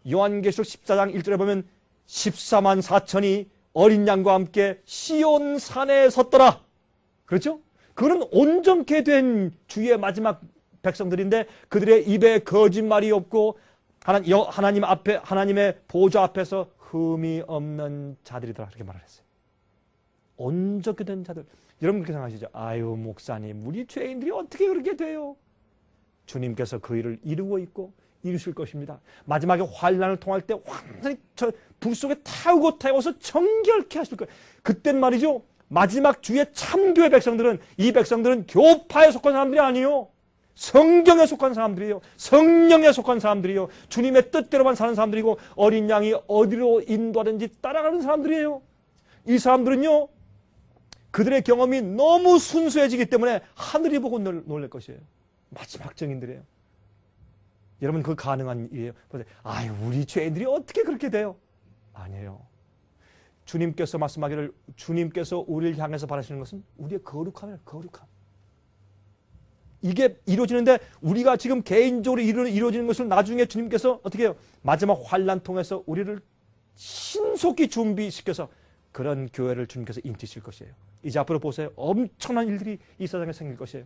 A: 요한계시록 14장 1절에 보면 14만 4천이 어린 양과 함께 시온 산에 섰더라. 그렇죠? 그는 온전케 된 주의 마지막 백성들인데 그들의 입에 거짓말이 없고 하나님 앞에, 하나님의 보좌 앞에서 흠이 없는 자들이더라. 그렇게 말을 했어요. 온전케 된 자들. 여러분 그렇게 생각하시죠? 아유, 목사님, 우리 죄인들이 어떻게 그렇게 돼요? 주님께서 그 일을 이루고 있고 이루실 것입니다. 마지막에 환난을 통할 때 완전히 저 불 속에 태워서 정결케 하실 거예요. 그땐 말이죠. 마지막 주의 참교의 백성들은, 이 백성들은 교파에 속한 사람들이 아니에요. 성경에 속한 사람들이에요. 성령에 속한 사람들이에요. 주님의 뜻대로만 사는 사람들이고 어린 양이 어디로 인도하든지 따라가는 사람들이에요. 이 사람들은요. 그들의 경험이 너무 순수해지기 때문에 하늘이 보고 놀랄 것이에요. 마지막 증인들이에요. 여러분 그 가능한 일이에요. 아유, 우리 죄인들이 어떻게 그렇게 돼요? 아니에요. 주님께서 말씀하기를 주님께서 우리를 향해서 바라시는 것은 우리의 거룩함이에요. 거룩함. 이게 이루어지는데 우리가 지금 개인적으로 이루어지는 것을 나중에 주님께서 어떻게 해요? 마지막 환난 통해서 우리를 신속히 준비시켜서 그런 교회를 주님께서 인치실 것이에요. 이제 앞으로 보세요. 엄청난 일들이 이 세상에 생길 것이에요.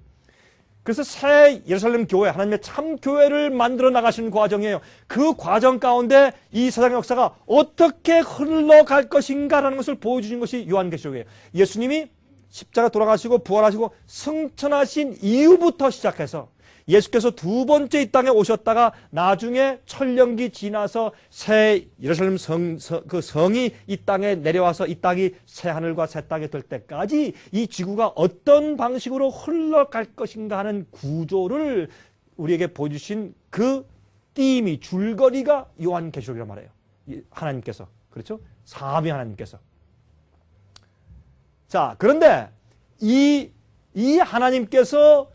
A: 그래서 새 예루살렘 교회, 하나님의 참 교회를 만들어 나가시는 과정이에요. 그 과정 가운데 이 세상의 역사가 어떻게 흘러갈 것인가라는 것을 보여주신 것이 요한계시록이에요. 예수님이 십자가 돌아가시고 부활하시고 승천하신 이후부터 시작해서 예수께서 두 번째 이 땅에 오셨다가 나중에 천년기 지나서 새 예루살렘 그 성이 이 땅에 내려와서 이 땅이 새 하늘과 새 땅이 될 때까지 이 지구가 어떤 방식으로 흘러갈 것인가 하는 구조를 우리에게 보여주신 그 띠미, 줄거리가 요한계시록이란 말이에요. 하나님께서. 그렇죠? 사미 하나님께서. 자, 그런데 이 하나님께서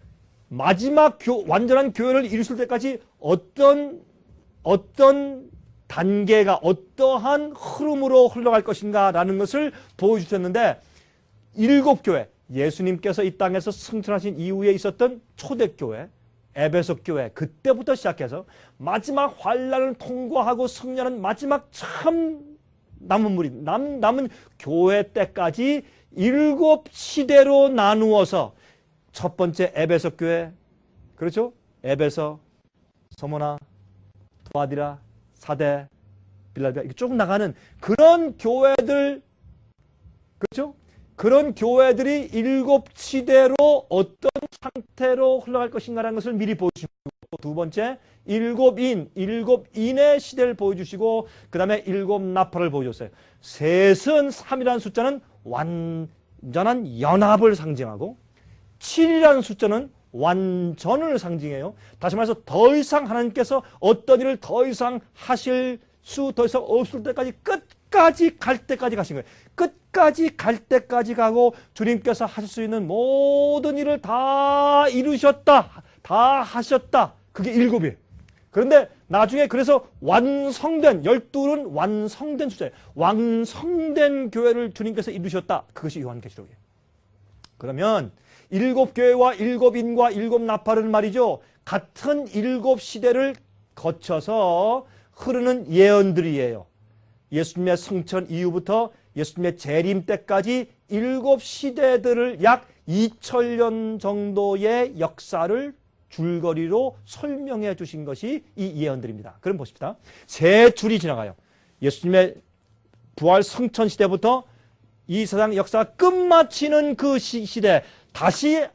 A: 마지막 완전한 교회를 이루실 때까지 어떤 단계가 어떠한 흐름으로 흘러갈 것인가라는 것을 보여주셨는데, 7교회, 예수님께서 이 땅에서 승천하신 이후에 있었던 초대교회, 에베소 교회, 그때부터 시작해서 마지막 환난을 통과하고 승리하는 마지막 참 남은 교회 때까지 7시대로 나누어서 첫 번째 에베소 교회, 그렇죠? 에베소, 서모나, 투아디라, 사대, 빌라델피아, 이렇게 쭉 나가는 그런 교회들, 그렇죠? 그런 교회들이 7시대로 어떤 상태로 흘러갈 것인가라는 것을 미리 보여주시고, 두 번째, 7인의 시대를 보여주시고, 그 다음에 7나팔을 보여줬어요. 셋은 3이라는 숫자는 완전한 연합을 상징하고, 7이라는 숫자는 완전을 상징해요. 다시 말해서 더 이상 하나님께서 어떤 일을 더 이상 하실 수 더 이상 없을 때까지 끝까지 갈 때까지 가신 거예요. 끝까지 갈 때까지 가고 주님께서 하실 수 있는 모든 일을 다 이루셨다. 다 하셨다. 그게 7이에요. 그런데 나중에 그래서 완성된 12는 완성된 숫자예요. 완성된 교회를 주님께서 이루셨다. 그것이 요한계시록이에요. 그러면 7교회와 7인과 7나팔은 말이죠. 같은 7시대를 거쳐서 흐르는 예언들이에요. 예수님의 승천 이후부터 예수님의 재림 때까지 7시대들을 약 2000년 정도의 역사를 줄거리로 설명해 주신 것이 이 예언들입니다. 그럼 보십시다. 세 줄이 지나가요. 예수님의 부활 승천 시대부터 이 세상 역사가 끝마치는 그 시대, 다시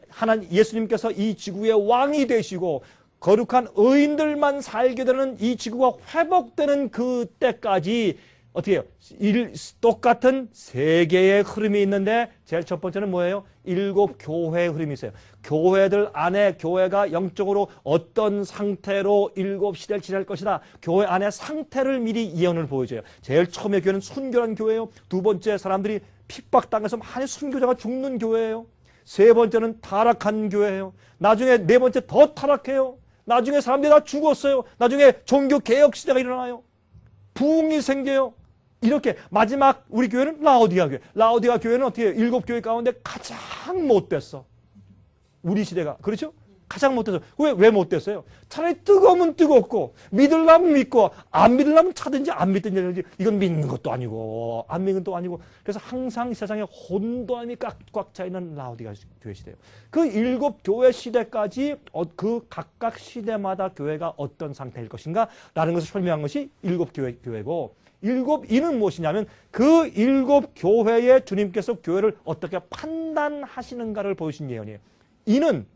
A: 예수님께서 이 지구의 왕이 되시고 거룩한 의인들만 살게 되는 이 지구가 회복되는 그 때까지 어떻게 해요? 똑같은 세 개의 흐름이 있는데 제일 첫 번째는 뭐예요? 7교회의 흐름이 있어요. 교회들 안에 교회가 영적으로 어떤 상태로 7시대를 지날 것이다. 교회 안의 상태를 미리 예언을 보여줘요. 제일 처음에 교회는 순교한 교회예요. 두 번째 사람들이 핍박당해서 많이 순교자가 죽는 교회예요. 세 번째는 타락한 교회예요. 나중에 네 번째 더 타락해요. 나중에 사람들이 다 죽었어요. 나중에 종교개혁 시대가 일어나요. 부흥이 생겨요. 이렇게 마지막 우리 교회는 라오디가 교회. 라오디가 교회는 어떻게 해요? 7교회 가운데 가장 못됐어. 우리 시대가. 그렇죠? 가장 못됐어. 왜 못됐어요? 차라리 뜨거우면 뜨겁고 믿으려면 믿고 안 믿으려면 차든지 안 믿든지 이건 믿는 것도 아니고 안 믿는 것도 아니고 그래서 항상 세상에 혼돈함이 꽉 차 있는 라오디가 교회 시대예요. 그 7교회 시대까지 그 각각 시대마다 교회가 어떤 상태일 것인가 라는 것을 설명한 것이 7교회고 7인은 무엇이냐면 그 7교회에 주님께서 교회를 어떻게 판단하시는가를 보여주신 예언이에요. 인은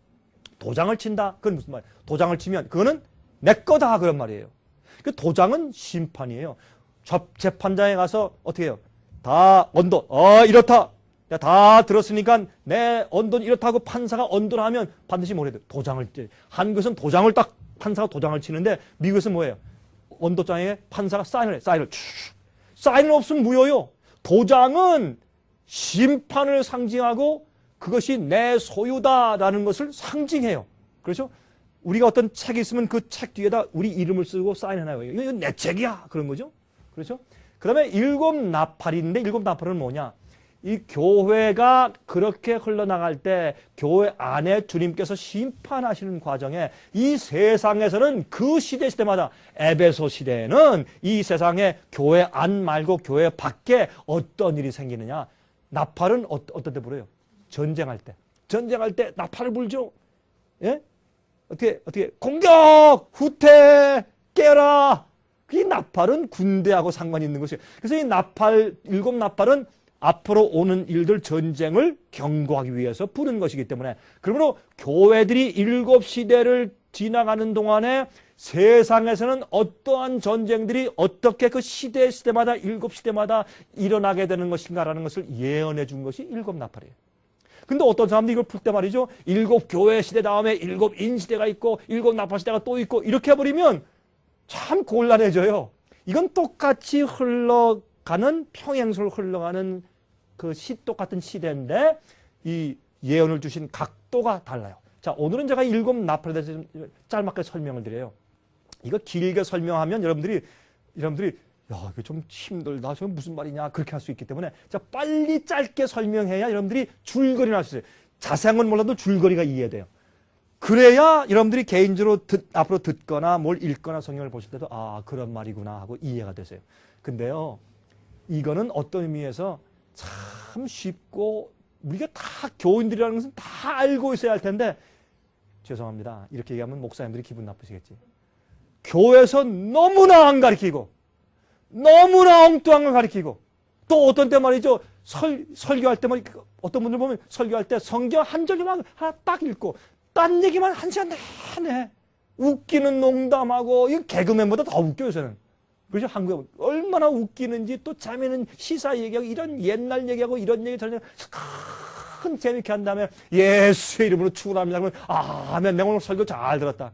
A: 도장을 친다. 그건 무슨 말이에요? 도장을 치면 그거는 내 거다 그런 말이에요. 그 도장은 심판이에요. 재판장에 가서 어떻게 해요? 다 언돈. 이렇다. 다 들었으니까 내 언돈 이렇다고 판사가 언돈하면 반드시 뭐래야 돼? 도장을 치. 한국에서는 도장을 딱 판사가 도장을 치는데 미국에서는 뭐예요? 언도장에 판사가 사인을 해. 사인은 없으면 무효요. 도장은 심판을 상징하고 그것이 내 소유다라는 것을 상징해요. 그렇죠? 우리가 어떤 책이 있으면 그 책 뒤에다 우리 이름을 쓰고 사인해놔요. 이건 내 책이야. 그런 거죠. 그렇죠? 그 다음에 7나팔인데 7나팔은 뭐냐? 이 교회가 그렇게 흘러나갈 때 교회 안에 주님께서 심판하시는 과정에 이 세상에서는 그 시대마다 에베소 시대에는 이 세상에 교회 안 말고 교회 밖에 어떤 일이 생기느냐? 나팔은 어떤 때 불어요? 전쟁할 때 나팔을 불죠. 예? 어떻게 공격, 후퇴, 깨라. 이 나팔은 군대하고 상관이 있는 것이에요. 그래서 이 나팔 7나팔은 앞으로 오는 일들 전쟁을 경고하기 위해서 부른 것이기 때문에 그러므로 교회들이 7시대를 지나가는 동안에 세상에서는 어떠한 전쟁들이 어떻게 그 시대마다 7시대마다 일어나게 되는 것인가라는 것을 예언해 준 것이 7나팔이에요. 근데 어떤 사람들이 이걸 풀 때 말이죠. 7교회 시대 다음에 7인 시대가 있고 7나팔 시대가 또 있고 이렇게 해버리면 참 곤란해져요. 이건 똑같이 흘러가는 평행선을 흘러가는 그 똑같은 시대인데 이 예언을 주신 각도가 달라요. 자, 오늘은 제가 7 나팔에 대해서 좀 짤막하게 설명을 드려요. 이거 길게 설명하면 여러분들이 야, 이거 좀 힘들다. 저게 무슨 말이냐. 그렇게 할 수 있기 때문에 자, 빨리 짧게 설명해야 여러분들이 줄거리를 할 수 있어요. 자세한 건 몰라도 줄거리가 이해돼요. 그래야 여러분들이 개인적으로 앞으로 듣거나 뭘 읽거나 성경을 보실 때도 아, 그런 말이구나 하고 이해가 되세요. 근데요, 이거는 어떤 의미에서 참 쉽고 우리가 다 교인들이라는 것은 다 알고 있어야 할 텐데 죄송합니다. 이렇게 얘기하면 목사님들이 기분 나쁘시겠지. 교회에서 너무나 안 가르치고 너무나 엉뚱한 걸 가르치고 또 어떤 때 말이죠. 설교할 때 어떤 분들 보면 설교할 때 성경 한 절만 하나 딱 읽고 딴 얘기만 한 시간 내내 웃기는 농담하고 이 개그맨보다 더 웃겨요. 저는. 그렇죠? 한국에 얼마나 웃기는지 또 자매는 시사 얘기하고 이런 옛날 얘기하고 이런 얘기 저런 얘기 큰 재밌게 한 다음에 예수의 이름으로 축원합니다. 그러면 아멘. 내가 오늘 설교 잘 들었다.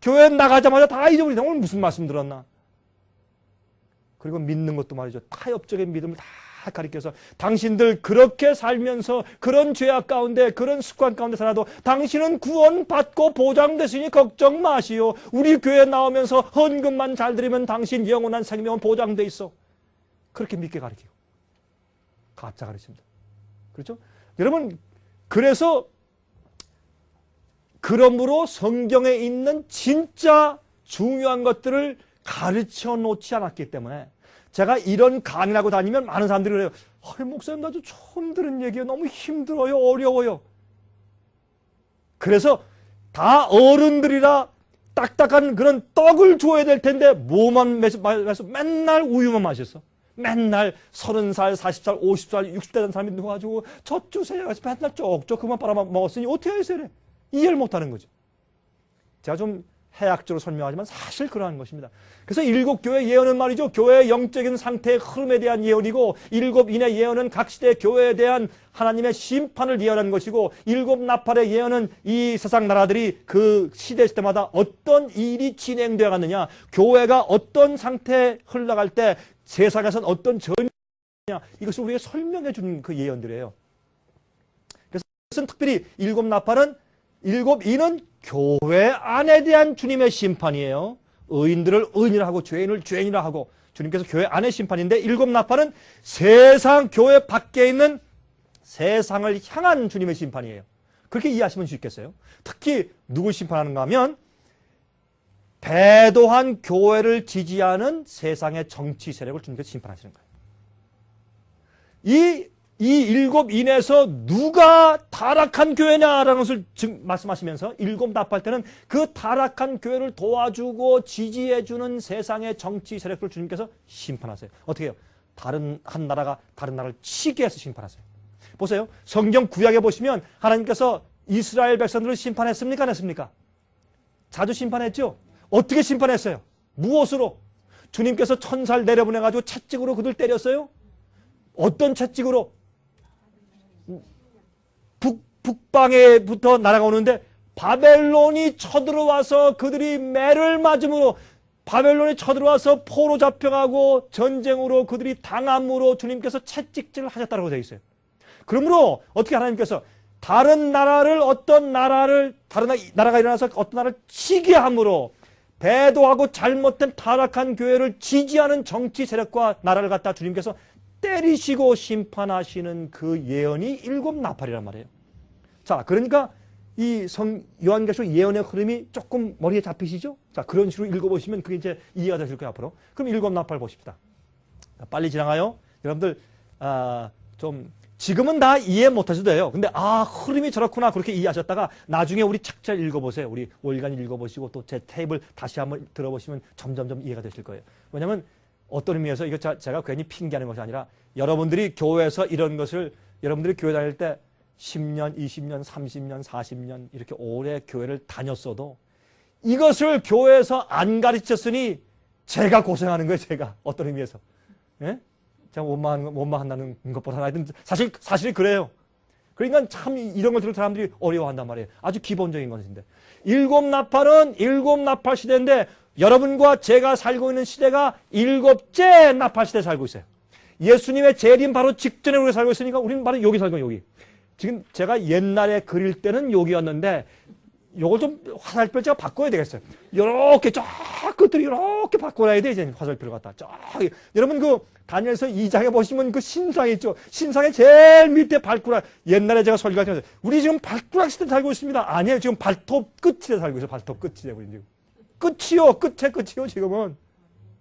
A: 교회 나가자마자 다 잊어버리다. 오늘 무슨 말씀 들었나? 그리고 믿는 것도 말이죠. 타협적인 믿음을 다 가리켜서 당신들 그렇게 살면서 그런 죄악 가운데 그런 습관 가운데 살아도 당신은 구원받고 보장됐으니 걱정 마시오. 우리 교회 나오면서 헌금만 잘 드리면 당신 영원한 생명은 보장돼 있어. 그렇게 믿게 가르치고 가짜 가르칩니다. 그렇죠? 여러분, 그래서 그러므로 성경에 있는 진짜 중요한 것들을 가르쳐 놓지 않았기 때문에 제가 이런 강의하고 다니면 많은 사람들이 그래요. 목사님, 나도 처음 들은 얘기예요. 너무 힘들어요. 어려워요. 그래서 다 어른들이라 딱딱한 그런 떡을 줘야 될 텐데 뭐만 마셔? 맨날 우유만 마셨어. 맨날 30살, 40살, 50살, 60대 된 사람이 누워가지고 젖 주세요. 맨날 쪽쪽 그만 빨아먹었으니 어떻게 해야 돼? 이해를 못하는 거죠. 제가 좀 해학적으로 설명하지만 사실 그러한 것입니다. 그래서 7교회 예언은 말이죠. 교회의 영적인 상태의 흐름에 대한 예언이고 7인의 예언은 각 시대 교회에 대한 하나님의 심판을 예언하는 것이고 7 나팔의 예언은 이 세상 나라들이 그 시대마다 어떤 일이 진행되어 갔느냐, 교회가 어떤 상태에 흘러갈 때 세상에서는 어떤 전이냐, 이것을 우리에게 설명해 주는 그 예언들이에요. 그래서 특별히 7 나팔은 7인은 교회 안에 대한 주님의 심판이에요. 의인들을 의인이라 하고 죄인을 죄인이라 하고 주님께서 교회 안의 심판인데 7 나팔은 세상 교회 밖에 있는 세상을 향한 주님의 심판이에요. 그렇게 이해하시면 쉽겠어요. 특히 누굴 심판하는가 하면 배도한 교회를 지지하는 세상의 정치 세력을 주님께서 심판하시는 거예요. 이 7인에서 누가 타락한 교회냐라는 것을 말씀하시면서 7 나팔 때는 그 타락한 교회를 도와주고 지지해주는 세상의 정치 세력을 주님께서 심판하세요. 어떻게 해요? 한 나라가 다른 나라를 치게 해서 심판하세요. 보세요. 성경 구약에 보시면 하나님께서 이스라엘 백성들을 심판했습니까? 안 했습니까? 자주 심판했죠? 어떻게 심판했어요? 무엇으로? 주님께서 천사를 내려보내가지고 채찍으로 그들 때렸어요? 어떤 채찍으로? 북방에부터 나라가 오는데 바벨론이 쳐들어와서 그들이 매를 맞음으로 바벨론이 쳐들어와서 포로 잡혀가고 전쟁으로 그들이 당함으로 주님께서 채찍질을 하셨다고 되어 있어요. 그러므로 어떻게 하나님께서 다른 나라를 다른 나라가 일어나서 어떤 나라를 치게 함으로 배도하고 잘못된 타락한 교회를 지지하는 정치 세력과 나라를 갖다 주님께서 때리시고 심판하시는 그 예언이 7 나팔이란 말이에요. 자, 그러니까 이 요한계시록 예언의 흐름이 조금 머리에 잡히시죠? 자, 그런 식으로 읽어보시면 그게 이제 이해가 되실 거예요, 앞으로. 그럼 7 나팔 보십시다. 빨리 지나가요. 여러분들, 좀, 지금은 다 이해 못하셔도 돼요. 근데, 흐름이 저렇구나. 그렇게 이해하셨다가 나중에 우리 책잘 읽어보세요. 우리 월간 읽어보시고 또 제 테이블 다시 한번 들어보시면 점점점 이해가 되실 거예요. 왜냐면 어떤 의미에서 이거 제가 괜히 핑계하는 것이 아니라 여러분들이 교회에서 이런 것을 여러분들이 교회 다닐 때 10년, 20년, 30년, 40년 이렇게 오래 교회를 다녔어도 이것을 교회에서 안 가르쳤으니 제가 고생하는 거예요. 제가 어떤 의미에서. 예? 제가 원망한다는 것보다 하여튼 사실 그래요. 그러니까 참 이런 걸 들을 사람들이 어려워한단 말이에요. 아주 기본적인 것인데 7 나팔은 7 나팔 시대인데 여러분과 제가 살고 있는 시대가 7째 나팔 시대에 살고 있어요. 예수님의 재림 바로 직전에 우리가 살고 있으니까 우리는 바로 여기 살고 여기. 지금 제가 옛날에 그릴 때는 여기였는데 요걸 좀 화살표를 제가 바꿔야 되겠어요. 이렇게 쫙 끝들이 이렇게 바꿔놔야 돼. 이제 화살표를 갖다 쫙. 여러분 그 다니엘서 2장에 보시면 그 신상이 있죠. 신상의 제일 밑에 발가락. 옛날에 제가 설교할 때 우리 지금 발가락 시대 살고 있습니다. 아니에요. 지금 발톱 끝에 살고 있어요. 발톱 끝이에요. 우리 지금. 끝이요. 끝이요. 지금은.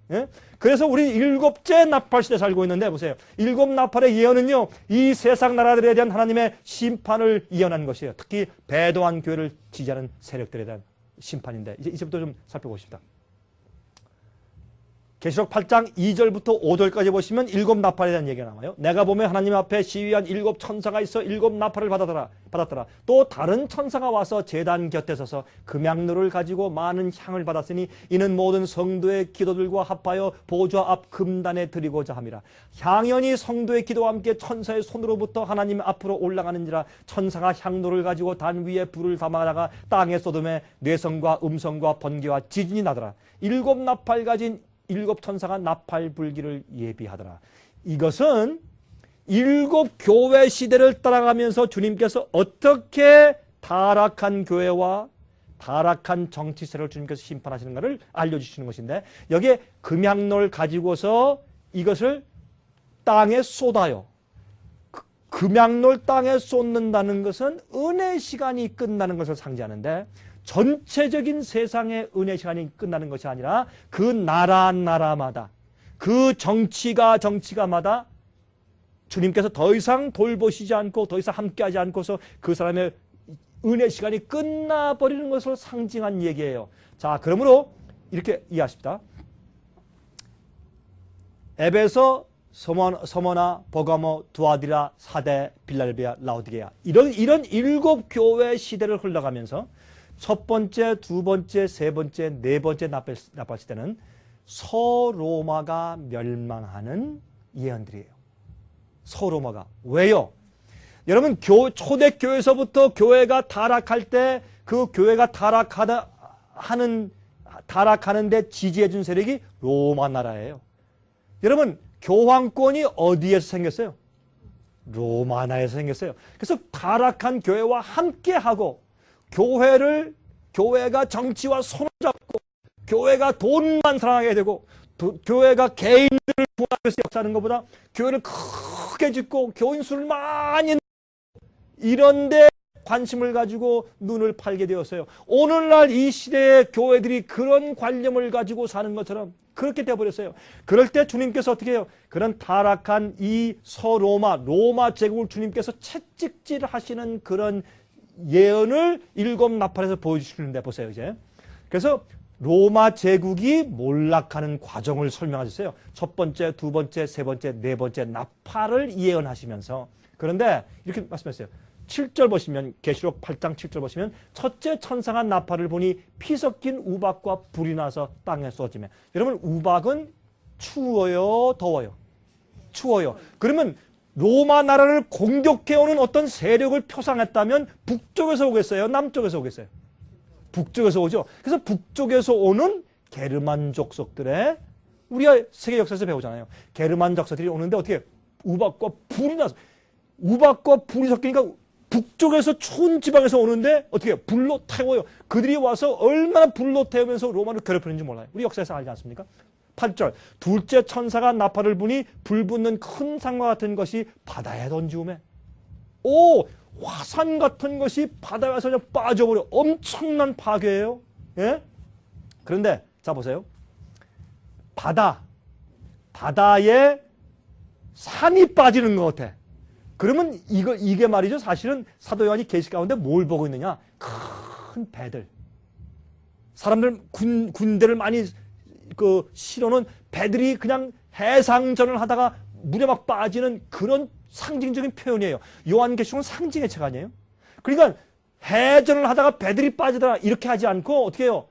A: 예? 그래서 우리 일곱째 나팔 시대 살고 있는데 보세요. 일곱 나팔의 예언은요. 이 세상 나라들에 대한 하나님의 심판을 예언한 것이에요. 특히 배도한 교회를 지지하는 세력들에 대한 심판인데 이제부터 좀 살펴보십시다. 계시록 8장 2절부터 5절까지 보시면 일곱 나팔에 대한 얘기가 나와요. 내가 보면 하나님 앞에 시위한 일곱 천사가 있어 일곱 나팔을 받았더라. 또 다른 천사가 와서 제단 곁에 서서 금향로를 가지고 많은 향을 받았으니 이는 모든 성도의 기도들과 합하여 보좌 앞 금단에 드리고자 함이라. 향연이 성도의 기도와 함께 천사의 손으로부터 하나님 앞으로 올라가는지라. 천사가 향로를 가지고 단 위에 불을 담아다가 땅에 쏟음에 뇌성과 음성과 번개와 지진이 나더라. 일곱 나팔 가진 일곱 천사가 나팔 불기를 예비하더라. 이것은 일곱 교회 시대를 따라가면서 주님께서 어떻게 타락한 교회와 타락한 정치세를 주님께서 심판하시는가를 알려주시는 것인데 여기에 금향로를 가지고서 이것을 땅에 쏟아요. 금향로를 땅에 쏟는다는 것은 은혜 시간이 끝나는 것을 상징하는데 전체적인 세상의 은혜 시간이 끝나는 것이 아니라 그 나라마다 그 정치가마다 주님께서 더 이상 돌보시지 않고 더 이상 함께하지 않고서 그 사람의 은혜 시간이 끝나버리는 것을 상징한 얘기예요. 자, 그러므로 이렇게 이해하십시다. 에베소, 서머나, 버가모, 두아디라, 사대, 빌랄베아, 라오디게아 이런 일곱 교회 시대를 흘러가면서 첫 번째, 두 번째, 세 번째, 네 번째 나팔 시대는 서로마가 멸망하는 예언들이에요. 서로마가. 왜요? 여러분 초대교회에서부터 교회가 타락할 때 그 교회가 타락하는데 지지해준 세력이 로마 나라예요. 여러분 교황권이 어디에서 생겼어요? 로마 나라에서 생겼어요. 그래서 타락한 교회와 함께하고 교회가 정치와 손을 잡고 교회가 돈만 사랑하게 되고 교회가 개인들을 구하기 위해서 역사하는 것보다 교회를 크게 짓고 교인 수를 많이 이런데 관심을 가지고 눈을 팔게 되었어요. 오늘날 이 시대의 교회들이 그런 관념을 가지고 사는 것처럼 그렇게 되어버렸어요. 그럴 때 주님께서 어떻게 해요? 그런 타락한 이 로마 제국을 주님께서 채찍질하시는 그런 예언을 일곱 나팔에서 보여주시는데 보세요. 이제 그래서 로마 제국이 몰락하는 과정을 설명하셨어요. 첫 번째, 두 번째, 세 번째, 네 번째 나팔을 예언하시면서 그런데 이렇게 말씀하셨어요. 7절 보시면 계시록 8장 7절 보시면 첫째 천사가 나팔을 보니 피 섞인 우박과 불이 나서 땅에 쏟아지며 여러분 우박은 추워요? 더워요? 추워요. 그러면 로마 나라를 공격해오는 어떤 세력을 표상했다면 북쪽에서 오겠어요? 남쪽에서 오겠어요? 북쪽에서 오죠. 그래서 북쪽에서 오는 게르만 족속들의 우리가 세계 역사에서 배우잖아요. 게르만 족속들이 오는데 어떻게 우박과 불이 나서 우박과 불이 섞이니까 북쪽에서 추운 지방에서 오는데 어떻게 불로 태워요. 그들이 와서 얼마나 불로 태우면서 로마를 괴롭히는지 몰라요. 우리 역사에서 알지 않습니까? 8절 둘째 천사가 나팔을 부니 불 붙는 큰 상과 같은 것이 바다에 던지우매 화산 같은 것이 바다에 와서 그냥 빠져버려. 엄청난 파괴예요. 예? 그런데 자 보세요. 바다에 산이 빠지는 것 같아. 그러면 이게 말이죠. 사실은 사도 요한이 계시 가운데 뭘 보고 있느냐? 큰 배들. 사람들 군대를 많이 실어놓은 배들이 그냥 해상전을 하다가 물에 막 빠지는 그런 상징적인 표현이에요. 요한계시록은 상징의 책 아니에요? 그러니까 해전을 하다가 배들이 빠지더라 이렇게 하지 않고 어떻게 해요?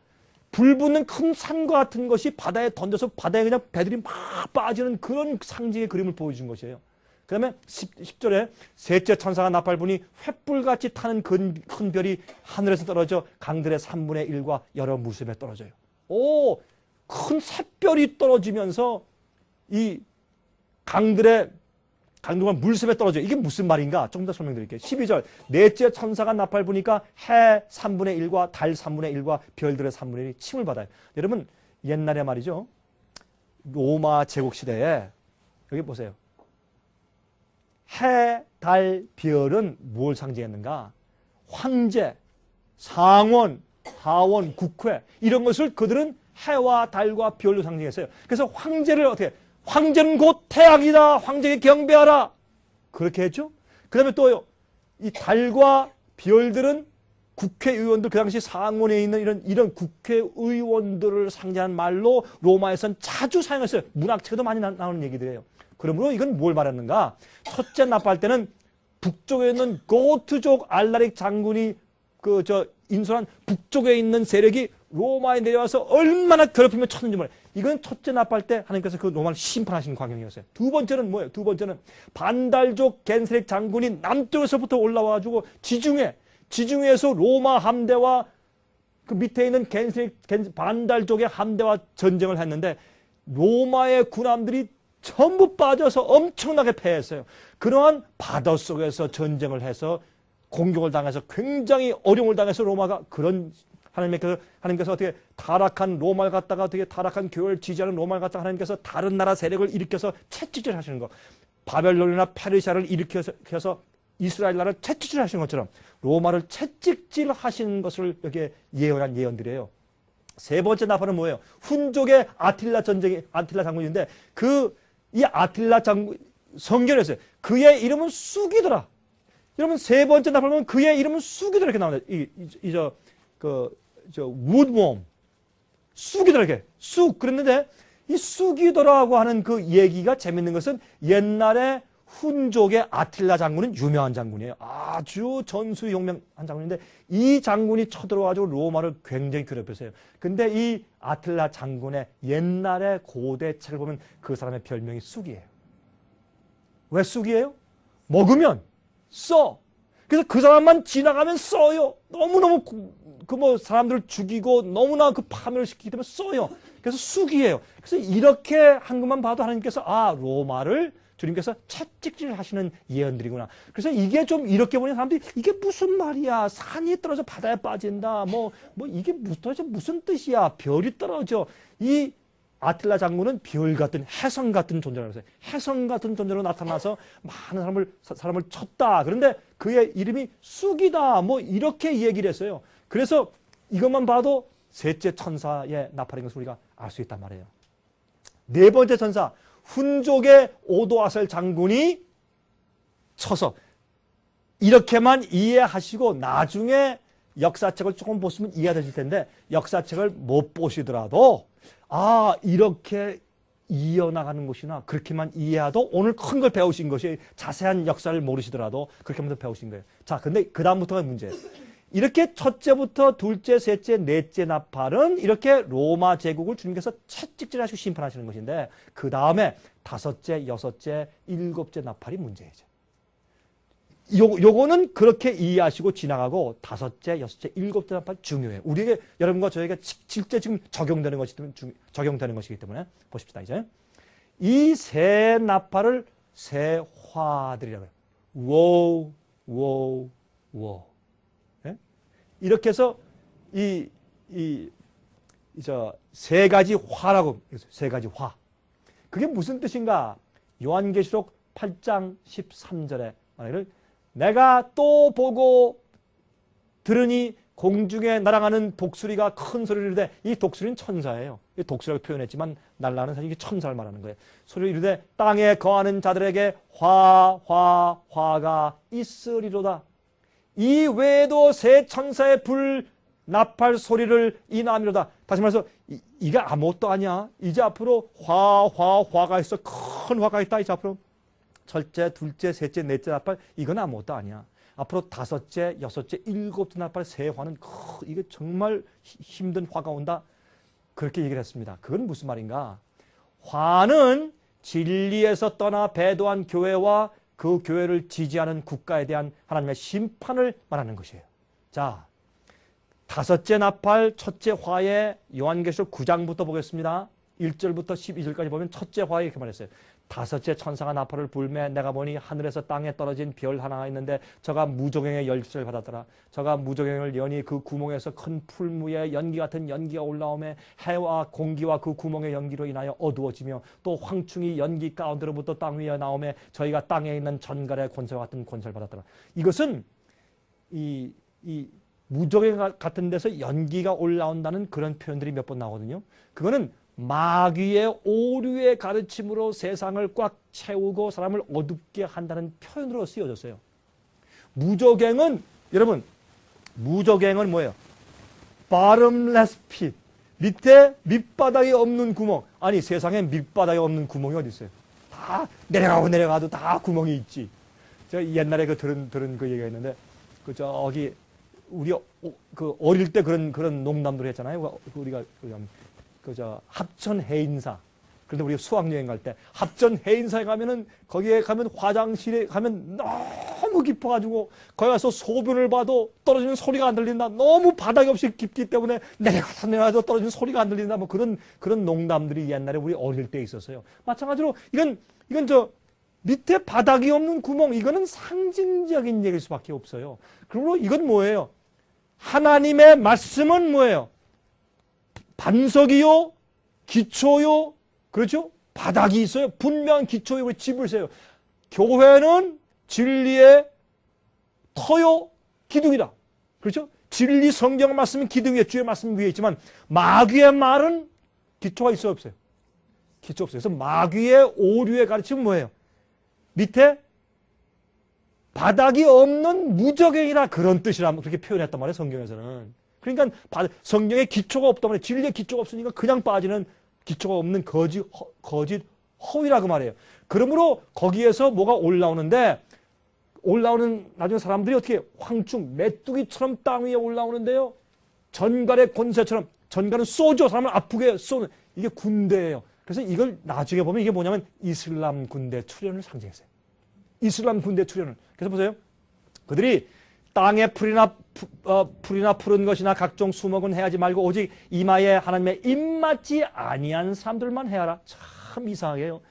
A: 불 붙는 큰 산과 같은 것이 바다에 던져서 바다에 그냥 배들이 막 빠지는 그런 상징의 그림을 보여준 것이에요. 그 다음에 10절에 셋째 천사가 나팔 부니 횃불같이 타는 큰 별이 하늘에서 떨어져 강들의 3분의 1과 여러 무습에 떨어져요. 큰 샛별이 떨어지면서 이 강들의 강동원 물섬에 떨어져. 이게 무슨 말인가? 조금 더 설명드릴게요. 12절. 넷째 천사가 나팔 부니까 해 3분의 1과 달 3분의 1과 별들의 3분의 1이 침을 받아요. 여러분 옛날에 말이죠. 로마 제국 시대에 여기 보세요. 해, 달, 별은 뭘 상징했는가? 황제, 상원, 하원, 국회 이런 것을 그들은 해와 달과 별로 상징했어요. 그래서 황제를 어떻게 황제는 곧 태양이다. 황제에게 경배하라. 그렇게 했죠. 그 다음에 또 이 달과 별들은 국회의원들 그 당시 상원에 있는 이런 국회의원들을 상징하는 말로 로마에서는 자주 사용했어요. 문학책에도 많이 나오는 얘기들이에요. 그러므로 이건 뭘 말했는가? 첫째 나팔 때는 북쪽에 있는 고트족 알라릭 장군이 인솔한 북쪽에 있는 세력이 로마에 내려와서 얼마나 괴롭히며 쳤는지 몰라요. 이건 첫째 나팔 때 하나님께서 그 로마를 심판하시는 광경이었어요. 두 번째는 뭐예요? 두 번째는 반달족 겐세릭 장군이 남쪽에서부터 올라와가지고 지중해에서 로마 함대와 그 밑에 있는 반달족의 함대와 전쟁을 했는데 로마의 군함들이 전부 빠져서 엄청나게 패했어요. 그러한 바다 속에서 전쟁을 해서 공격을 당해서 굉장히 어려움을 당해서 로마가 그런 하나님께서 어떻게 타락한 로마를 갖다가 어떻게 타락한 교회를 지지하는 로마를 갖다가 하나님께서 다른 나라 세력을 일으켜서 채찍질 하시는 거. 바벨론이나 페르시아를 일으켜서 이스라엘 나라를 채찍질 하시는 것처럼 로마를 채찍질 하시는 것을 여기에 예언한 예언들이에요. 세 번째 나팔은 뭐예요? 훈족의 아틸라 장군인데 이 아틸라 장군 성경에서요. 그의 이름은 쑥이더라. 여러분 세 번째 나팔 보면 그의 이름은 쑥이더라 이렇게 나옵니다. woodworm 쑥이더라 이렇게 쑥 그랬는데 이 쑥이더라고 하는 그 얘기가 재밌는 것은 옛날에 훈족의 아틸라 장군은 유명한 장군이에요. 아주 전수용명한 장군인데 이 장군이 쳐들어와가지고 로마를 굉장히 괴롭혔어요. 근데 이 아틸라 장군의 옛날의 고대 책을 보면 그 사람의 별명이 쑥이에요. 왜 쑥이에요? 먹으면 써. 그래서 그 사람만 지나가면 써요. 너무너무 사람들을 죽이고 너무나 그 파멸을 시키기 때문에 써요. 그래서 쑥이에요. 그래서 이렇게 한 것만 봐도 하나님께서 로마를 주님께서 채찍질 하시는 예언들이구나. 그래서 이게 좀 이렇게 보니 사람들이 이게 무슨 말이야. 산이 떨어져 바다에 빠진다. 이게 도대체 무슨 뜻이야. 별이 떨어져. 이 아틸라 장군은 별 같은 혜성 같은 존재라고 했어요. 혜성 같은 존재로 나타나서 많은 사람을 쳤다. 그런데 그의 이름이 쑥이다. 이렇게 얘기를 했어요. 그래서 이것만 봐도 셋째 천사의 나팔인 것을 우리가 알 수 있단 말이에요. 네 번째 천사 훈족의 오도아셀 장군이 쳐서 이렇게만 이해하시고 나중에 역사책을 조금 보시면 이해가 되실 텐데 역사책을 못 보시더라도 이렇게 이어나가는 것이나 그렇게만 이해해도 오늘 큰 걸 배우신 것이 자세한 역사를 모르시더라도 그렇게만 배우신 거예요. 자, 근데 그 다음부터가 문제예요. 이렇게 첫째부터 둘째, 셋째, 넷째 나팔은 이렇게 로마 제국을 주님께서 채찍질하시고 심판하시는 것인데 그 다음에 다섯째, 여섯째, 일곱째 나팔이 문제이죠. 요거는 그렇게 이해하시고 지나가고 다섯째, 여섯째, 일곱째 나팔 중요해요. 우리에게 여러분과 저에게 실제 지금 적용되는 것이기 때문에 보십시다. 이제 이 세 나팔을 세 화들이라고 해요. 워우, 워우, 워우. 이렇게 해서 세 가지 화라고 세 가지 화. 그게 무슨 뜻인가? 요한계시록 8장 13절에 말하기를 내가 또 보고 들으니 공중에 날아가는 독수리가 큰 소리를 이르되 이 독수리는 천사예요. 이 독수리라고 표현했지만 날아가는 사람이 천사를 말하는 거예요. 소리를 이르되 땅에 거하는 자들에게 화가 있으리로다. 이 외에도 세 천사의 불 나팔 소리를 인하미로다. 다시 말해서 이게 아무것도 아니야. 이제 앞으로 화가 있어. 큰 화가 있다. 이제 앞으로 첫째, 둘째, 셋째, 넷째 나팔 이건 아무것도 아니야. 앞으로 다섯째, 여섯째, 일곱째 나팔 세 화는 이게 정말 힘든 화가 온다. 그렇게 얘기를 했습니다. 그건 무슨 말인가? 화는 진리에서 떠나 배도한 교회와 그 교회를 지지하는 국가에 대한 하나님의 심판을 말하는 것이에요. 자, 다섯째 나팔 첫째 화에 요한계시록 9장부터 보겠습니다. 1절부터 12절까지 보면 첫째 화에 이렇게 말했어요. 다섯째 천사가 나팔을 불매 내가 보니 하늘에서 땅에 떨어진 별 하나가 있는데 저가 무저갱의 열쇠를 받았더라. 저가 무저갱을 여니 그 구멍에서 큰 풀무에 연기 같은 연기가 올라오매 해와 공기와 그 구멍의 연기로 인하여 어두워지며 또 황충이 연기 가운데로부터 땅 위에 나오매 저희가 땅에 있는 전갈의 권세와 같은 권세를 받았더라. 이것은 이 무저갱 같은 데서 연기가 올라온다는 그런 표현들이 몇 번 나오거든요. 그거는 마귀의 오류의 가르침으로 세상을 꽉 채우고 사람을 어둡게 한다는 표현으로 쓰여졌어요. 무저갱은 여러분 무저갱은 뭐예요? bottomless pit. 밑에 밑바닥이 없는 구멍. 아니 세상에 밑바닥이 없는 구멍이 어디 있어요? 다 내려가도 다 구멍이 있지. 제가 옛날에 들은 그 얘기가 있는데 그 저기 우리 그 어릴 때 그런 농담들 했잖아요. 우리가 합천 해인사. 그런데 우리 수학여행 갈 때 합천 해인사에 가면은 거기에 가면 화장실에 가면 너무 깊어가지고 거기 가서 소변을 봐도 떨어지는 소리가 안 들린다. 너무 바닥이 없이 깊기 때문에 내려가서 떨어지는 소리가 안 들린다. 뭐 그런 농담들이 옛날에 우리 어릴 때 있었어요. 마찬가지로 이건 저 밑에 바닥이 없는 구멍 이거는 상징적인 얘기일 수밖에 없어요. 그리고 이건 뭐예요? 하나님의 말씀은 뭐예요? 반석이요, 기초요, 그렇죠? 바닥이 있어요. 분명한 기초에 우리 집을 세요. 교회는 진리의 터요, 기둥이다. 그렇죠? 진리 성경 말씀은 기둥 위에 주의 말씀 위에 있지만 마귀의 말은 기초가 있어요, 없어요? 기초 없어요. 그래서 마귀의 오류의 가르침은 뭐예요? 밑에 바닥이 없는 무저갱이라 그런 뜻이라 그렇게 표현했단 말이에요, 성경에서는. 그러니까 성경에 기초가 없단 말이에요. 진리에 기초가 없으니까 그냥 빠지는 기초가 없는 거짓 허위라고 말해요. 그러므로 거기에서 뭐가 올라오는데 올라오는 나중에 사람들이 어떻게 황충 메뚜기처럼 땅 위에 올라오는데요. 전갈의 권세처럼 전갈은 쏘죠. 사람을 아프게 쏘는 이게 군대예요. 그래서 이걸 나중에 보면 이게 뭐냐면 이슬람 군대 출현을 상징했어요. 이슬람 군대 출현을. 그래서 보세요. 그들이 땅에 풀이나 푸른 것이나 각종 수목은 해하지 말고 오직 이마에 하나님의 입맞지 아니한 사람들만 해하라. 참 이상해요.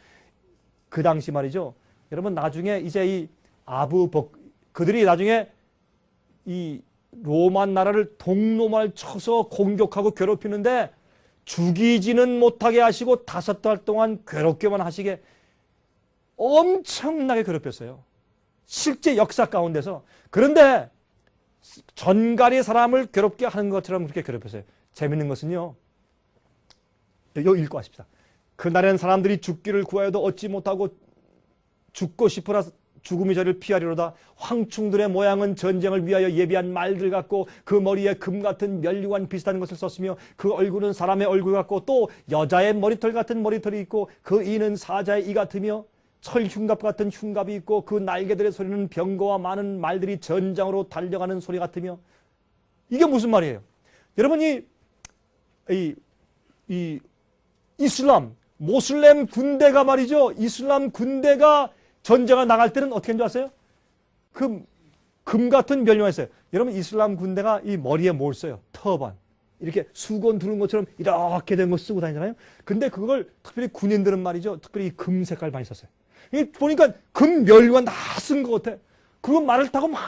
A: 그 당시 말이죠. 여러분 나중에 이제 이 그들이 나중에 이 로마 나라를 동로말 쳐서 공격하고 괴롭히는데 죽이지는 못하게 하시고 5달 동안 괴롭게만 하시게 엄청나게 괴롭혔어요. 실제 역사 가운데서. 그런데 전갈이 사람을 괴롭게 하는 것처럼 그렇게 괴롭혔어요. 재밌는 것은요. 여기 읽고 하십시다. 그날엔 사람들이 죽기를 구하여도 얻지 못하고 죽고 싶으라 죽음이 저를 피하리로다. 황충들의 모양은 전쟁을 위하여 예비한 말들 같고 그 머리에 금 같은 면류관 비슷한 것을 썼으며 그 얼굴은 사람의 얼굴 같고 또 여자의 머리털 같은 머리털이 있고 그 이는 사자의 이 같으며 철 흉갑 같은 흉갑이 있고 그 날개들의 소리는 병거와 많은 말들이 전장으로 달려가는 소리 같으며 이게 무슨 말이에요? 여러분이 이 이슬람 모슬렘 군대가 말이죠. 이슬람 군대가 전쟁을 나갈 때는 어떻게 하는 줄 아세요? 금 같은 면류관이 있어요. 여러분 이슬람 군대가 이 머리에 뭘 써요? 터반. 이렇게 수건 두른 것처럼 이렇게 된 거 쓰고 다니잖아요. 근데 그걸 특별히 군인들은 말이죠. 특별히 금 색깔 많이 썼어요. 보니까 금 면류관 다 쓴 것 같아. 그 말을 타고 막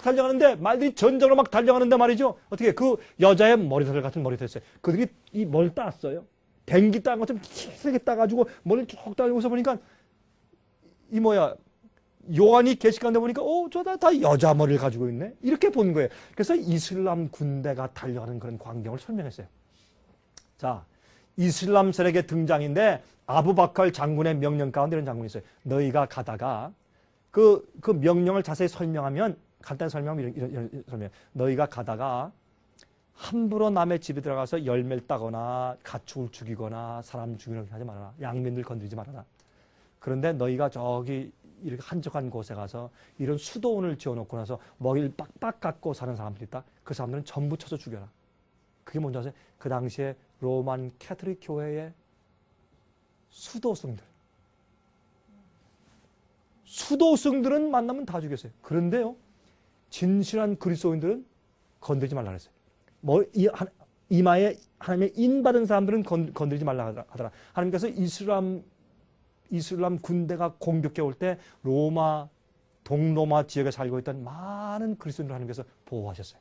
A: 달려가는데 말들이 전장으로 막 달려가는데 말이죠. 어떻게 그 여자의 머리털 같은 머리털 있어요. 그들이 이 머리를 땄어요. 뱅기 딴 것처럼 길게 따가지고 머리를 쭉 따고서 보니까 요한이 계시 가운데 보니까 저다 다 여자 머리를 가지고 있네. 이렇게 본 거예요. 그래서 이슬람 군대가 달려가는 그런 광경을 설명했어요. 자, 이슬람 세력의 등장인데 아부바칼 장군의 명령 가운데 이런 장군이 있어요. 너희가 가다가 그 명령을 자세히 설명하면 간단히 설명하면 이런 설명. 너희가 가다가 함부로 남의 집에 들어가서 열매를 따거나 가축을 죽이거나 사람 죽이거나 하지 말아라. 양민들 건드리지 말아라. 그런데 너희가 저기 이렇게 한적한 곳에 가서 이런 수도원을 지어놓고 나서 먹이를 빡빡 갖고 사는 사람들이 있다. 그 사람들은 전부 쳐서 죽여라. 그게 뭔지 아세요? 그 당시에 로만 캐톨릭 교회의 수도승들은 만나면 다 죽였어요. 그런데요, 진실한 그리스도인들은 건드리지 말라 그랬어요. 이마에 하나님의 인받은 사람들은 건드리지 말라 하더라. 하나님께서 이슬람 이슬람 군대가 공격해 올 때 로마, 동로마 지역에 살고 있던 많은 그리스도인을 하나님께서 보호하셨어요.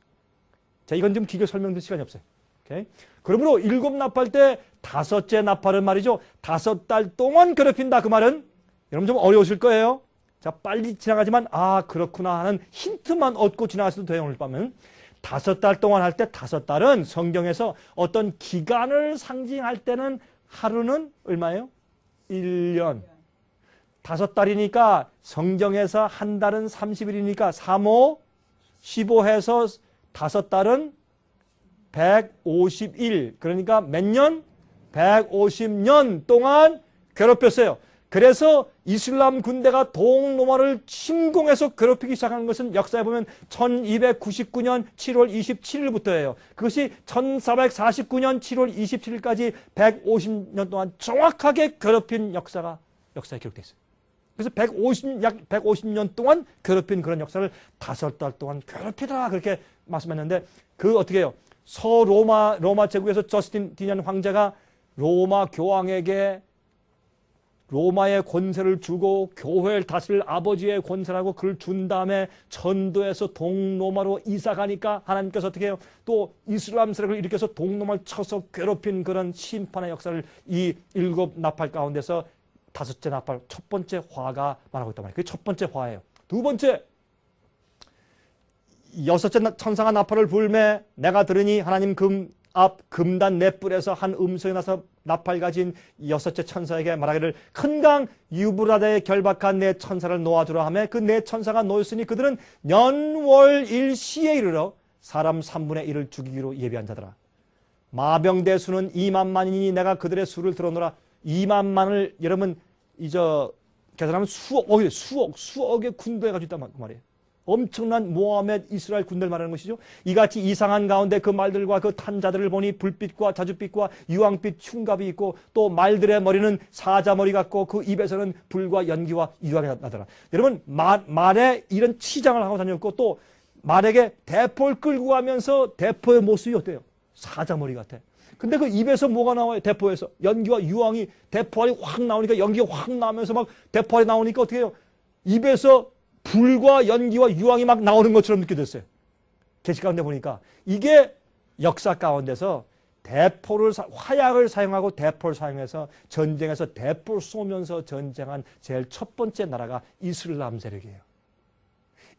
A: 자, 이건 좀 기계 설명될 시간이 없어요. 오케이? 그러므로 7 나팔 때 5째 나팔은 말이죠. 5달 동안 괴롭힌다. 그 말은 여러분 좀 어려우실 거예요. 자, 빨리 지나가지만 아 그렇구나 하는 힌트만 얻고 지나가셔도 돼요. 오늘 밤은 5달 동안 할 때 5달은 성경에서 어떤 기간을 상징할 때는 하루는 얼마예요? 1년. 5달이니까 성경에서 한 달은 30일이니까 3, 5, 15 해서 5달은 150일. 그러니까 몇 년? 150년 동안 괴롭혔어요. 그래서 이슬람 군대가 동로마를 침공해서 괴롭히기 시작한 것은 역사에 보면 1299년 7월 27일부터예요. 그것이 1449년 7월 27일까지 150년 동안 정확하게 괴롭힌 역사에 기록되어 있어요. 그래서 약 150년 동안 괴롭힌 그런 역사를 5달 동안 괴롭히더라 그렇게 말씀했는데 그 어떻게 해요? 로마 제국에서 저스틴티니안 황제가 로마 교황에게 로마의 권세를 주고 교회를 다스릴 아버지의 권세라고 그걸 준 다음에 전도해서 동로마로 이사 가니까 하나님께서 어떻게 해요? 또 이슬람 세력을 일으켜서 동로마를 쳐서 괴롭힌 그런 심판의 역사를 이 7 나팔 가운데서 5째 나팔, 첫 번째 화가 말하고 있단 말이에요. 그게 첫 번째 화예요. 두 번째, 6째 천사가 나팔을 불매 내가 들으니 하나님 금단 넷불에서 한 음성이 나서 나팔 가진 6째 천사에게 말하기를 큰 강 유브라데에 결박한 내 천사를 놓아주라 하며 그 내 천사가 놓였으니 그들은 년월일시에 이르러 사람 3분의 1을 죽이기로 예비한 자더라. 마병대 수는 2만만이니 내가 그들의 수를 들어놓으라. 2만만을 여러분 계산하면 수억의 군대가 가지고 있단 말이에요. 엄청난 모하메드 이스라엘 군대를 말하는 것이죠. 이같이 이상한 가운데 그 말들과 그 탄자들을 보니 불빛과 자줏빛과 유황빛 흉갑이 있고 또 말들의 머리는 사자머리 같고 그 입에서는 불과 연기와 유황이 나더라. 여러분 말에 이런 치장을 하고 다녔고 또 말에게 대포를 끌고 가면서 대포의 모습이 어때요? 사자머리 같아. 근데 그 입에서 뭐가 나와요? 대포에서 연기와 유황이 대포알이 확 나오니까 연기가 확 나오면서 막 대포알이 나오니까 어떻게 해요? 입에서 불과 연기와 유황이 막 나오는 것처럼 느껴졌어요. 계시 가운데 보니까 이게 역사 가운데서 화약을 사용하고 대포를 사용해서 전쟁에서 대포를 쏘면서 전쟁한 제일 첫 번째 나라가 이슬람 세력이에요.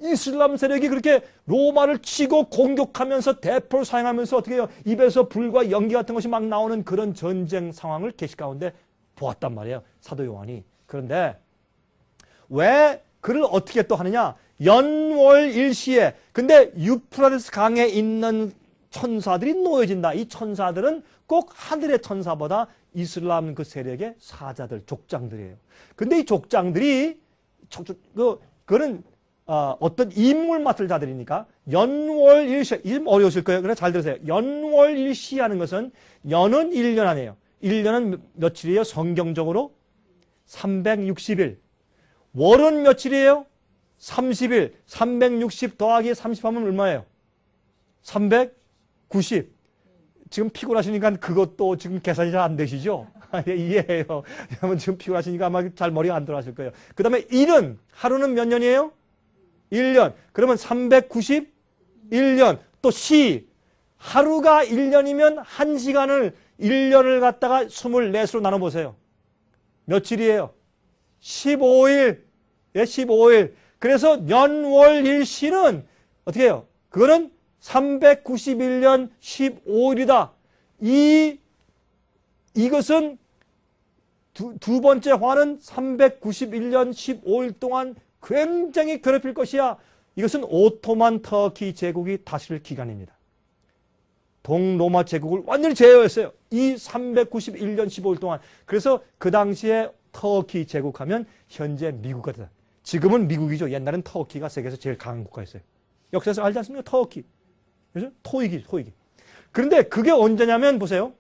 A: 이슬람 세력이 그렇게 로마를 치고 공격하면서 대포를 사용하면서 어떻게 해요? 입에서 불과 연기 같은 것이 막 나오는 그런 전쟁 상황을 계시 가운데 보았단 말이에요. 사도 요한이. 그런데 왜 그를 어떻게 또 하느냐? 연월일시에. 근데 유프라데스 강에 있는 천사들이 놓여진다. 이 천사들은 꼭 하늘의 천사보다 이슬람 그 세력의 사자들, 족장들이에요. 근데 이 족장들이 그거는 어떤 임무를 맡을 자들이니까 연월일시, 이 어려우실 거예요. 그래 잘 들으세요. 연월일시 하는 것은 연은 1년 아니에요. 1년은 며칠이에요? 성경적으로 360일. 월은 며칠이에요? 30일. 360 더하기 30 하면 얼마예요? 390. 지금 피곤하시니까 그것도 지금 계산이 잘 안 되시죠? 이해해요. 여러분 지금 피곤하시니까 아마 잘 머리가 안 들어가실 거예요. 그 다음에 일은, 하루는 몇 년이에요? 1년. 그러면 391년. 또 하루가 1년이면 1시간을 1년을 갖다가 24수로 나눠보세요. 며칠이에요? 15일. 예, 15일. 그래서 연월일시는 어떻게 해요? 그거는 391년 15일이다. 이것은 두 번째 화는 391년 15일 동안 굉장히 괴롭힐 것이야. 이것은 오토만 터키 제국이 다스릴 기간입니다. 동로마 제국을 완전히 제어했어요. 이 391년 15일 동안. 그래서 그 당시에 터키 제국하면 현재 미국 같다. 지금은 미국이죠. 옛날엔 터키가 세계에서 제일 강한 국가였어요. 역사에서 알지 않습니까? 터키. 그래서 토이기. 그런데 그게 언제냐면 보세요.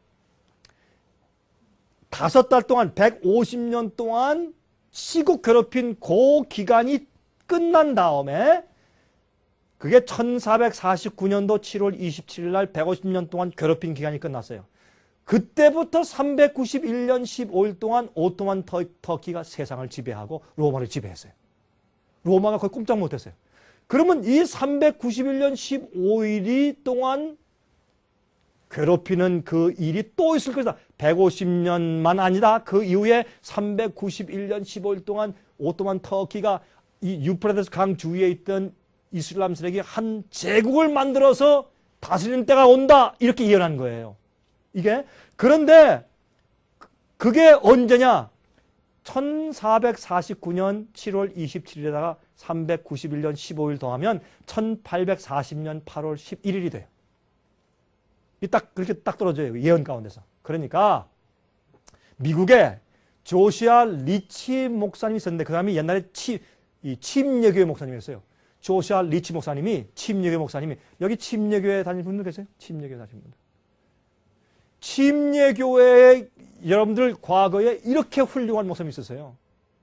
A: 5달 동안 150년 동안 치고 괴롭힌 그 기간이 끝난 다음에 그게 1449년도 7월 27일 날 150년 동안 괴롭힌 기간이 끝났어요. 그때부터 391년 15일 동안 오토만 터키가 세상을 지배하고 로마를 지배했어요. 로마가 거의 꼼짝 못했어요. 그러면 이 391년 15일이 동안 괴롭히는 그 일이 또 있을 것이다. 150년만 아니다. 그 이후에 391년 15일 동안 오토만 터키가 이 유프라테스 강 주위에 있던 이슬람 세력이 한 제국을 만들어서 다스리는 때가 온다. 이렇게 예언한 거예요. 이게. 그런데 그게 언제냐? 1449년 7월 27일에다가 391년 15일 더하면 1840년 8월 11일이 돼요. 그렇게 딱 떨어져요. 예언 가운데서. 그러니까 미국에 조시아 리치 목사님이 있었는데 그 사람이 옛날에 침례교회 목사님이었어요. 조시아 리치 목사님이 침례교회 목사님이 여기 침례교회 다니는 분들 계세요? 침례교회 다니는 분들. 침례교회에 여러분들 과거에 이렇게 훌륭한 목사님이 있었어요.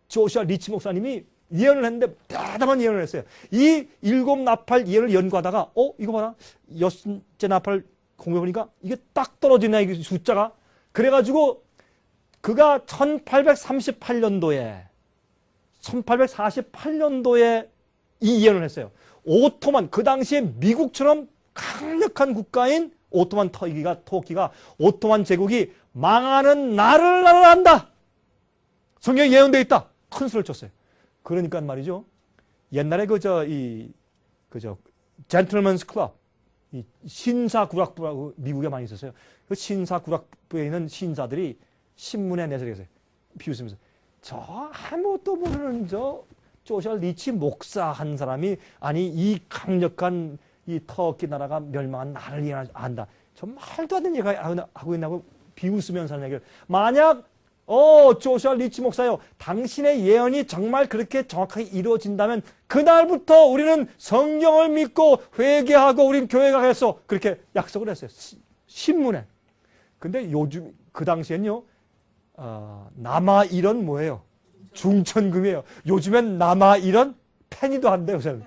A: 조시아 리치 목사님이 예언을 했는데 대담한 예언을 했어요. 이 일곱 나팔 예언을 연구하다가 이거 봐라. 여섯째 나팔 공부해보니까 이게 딱 떨어지네. 이 숫자가. 그래가지고 그가 1848년도에 이 예언을 했어요. 오토만 그 당시에 미국처럼 강력한 국가인 오토만 터키가 오토만 제국이 망하는 날을 알아낸다. 성경에 예언되어 있다. 큰 소리를 쳤어요. 그러니까 말이죠. 옛날에 젠틀맨스 클럽 이 신사구락부라고 미국에 많이 있었어요. 그 신사구락부에 있는 신사들이 신문에 내서 그랬어요. 비웃으면서 저 아무것도 모르는 조시아 리치 목사 한 사람이 아니 이 강력한 이 터키 나라가 멸망한 나를 예언한다. 저 말도 안 되는 얘기 하고 있나고 비웃으면서 하는 얘기를 만약 조시아 리치 목사요. 당신의 예언이 정말 그렇게 정확하게 이루어진다면 그날부터 우리는 성경을 믿고 회개하고 우린 교회 가겠어. 그렇게 약속을 했어요. 신문에. 근데 요즘 그 당시엔요. 남아일은 뭐예요? 중천금이에요. 요즘엔 남아일은 팬이도 안 돼요. 저는.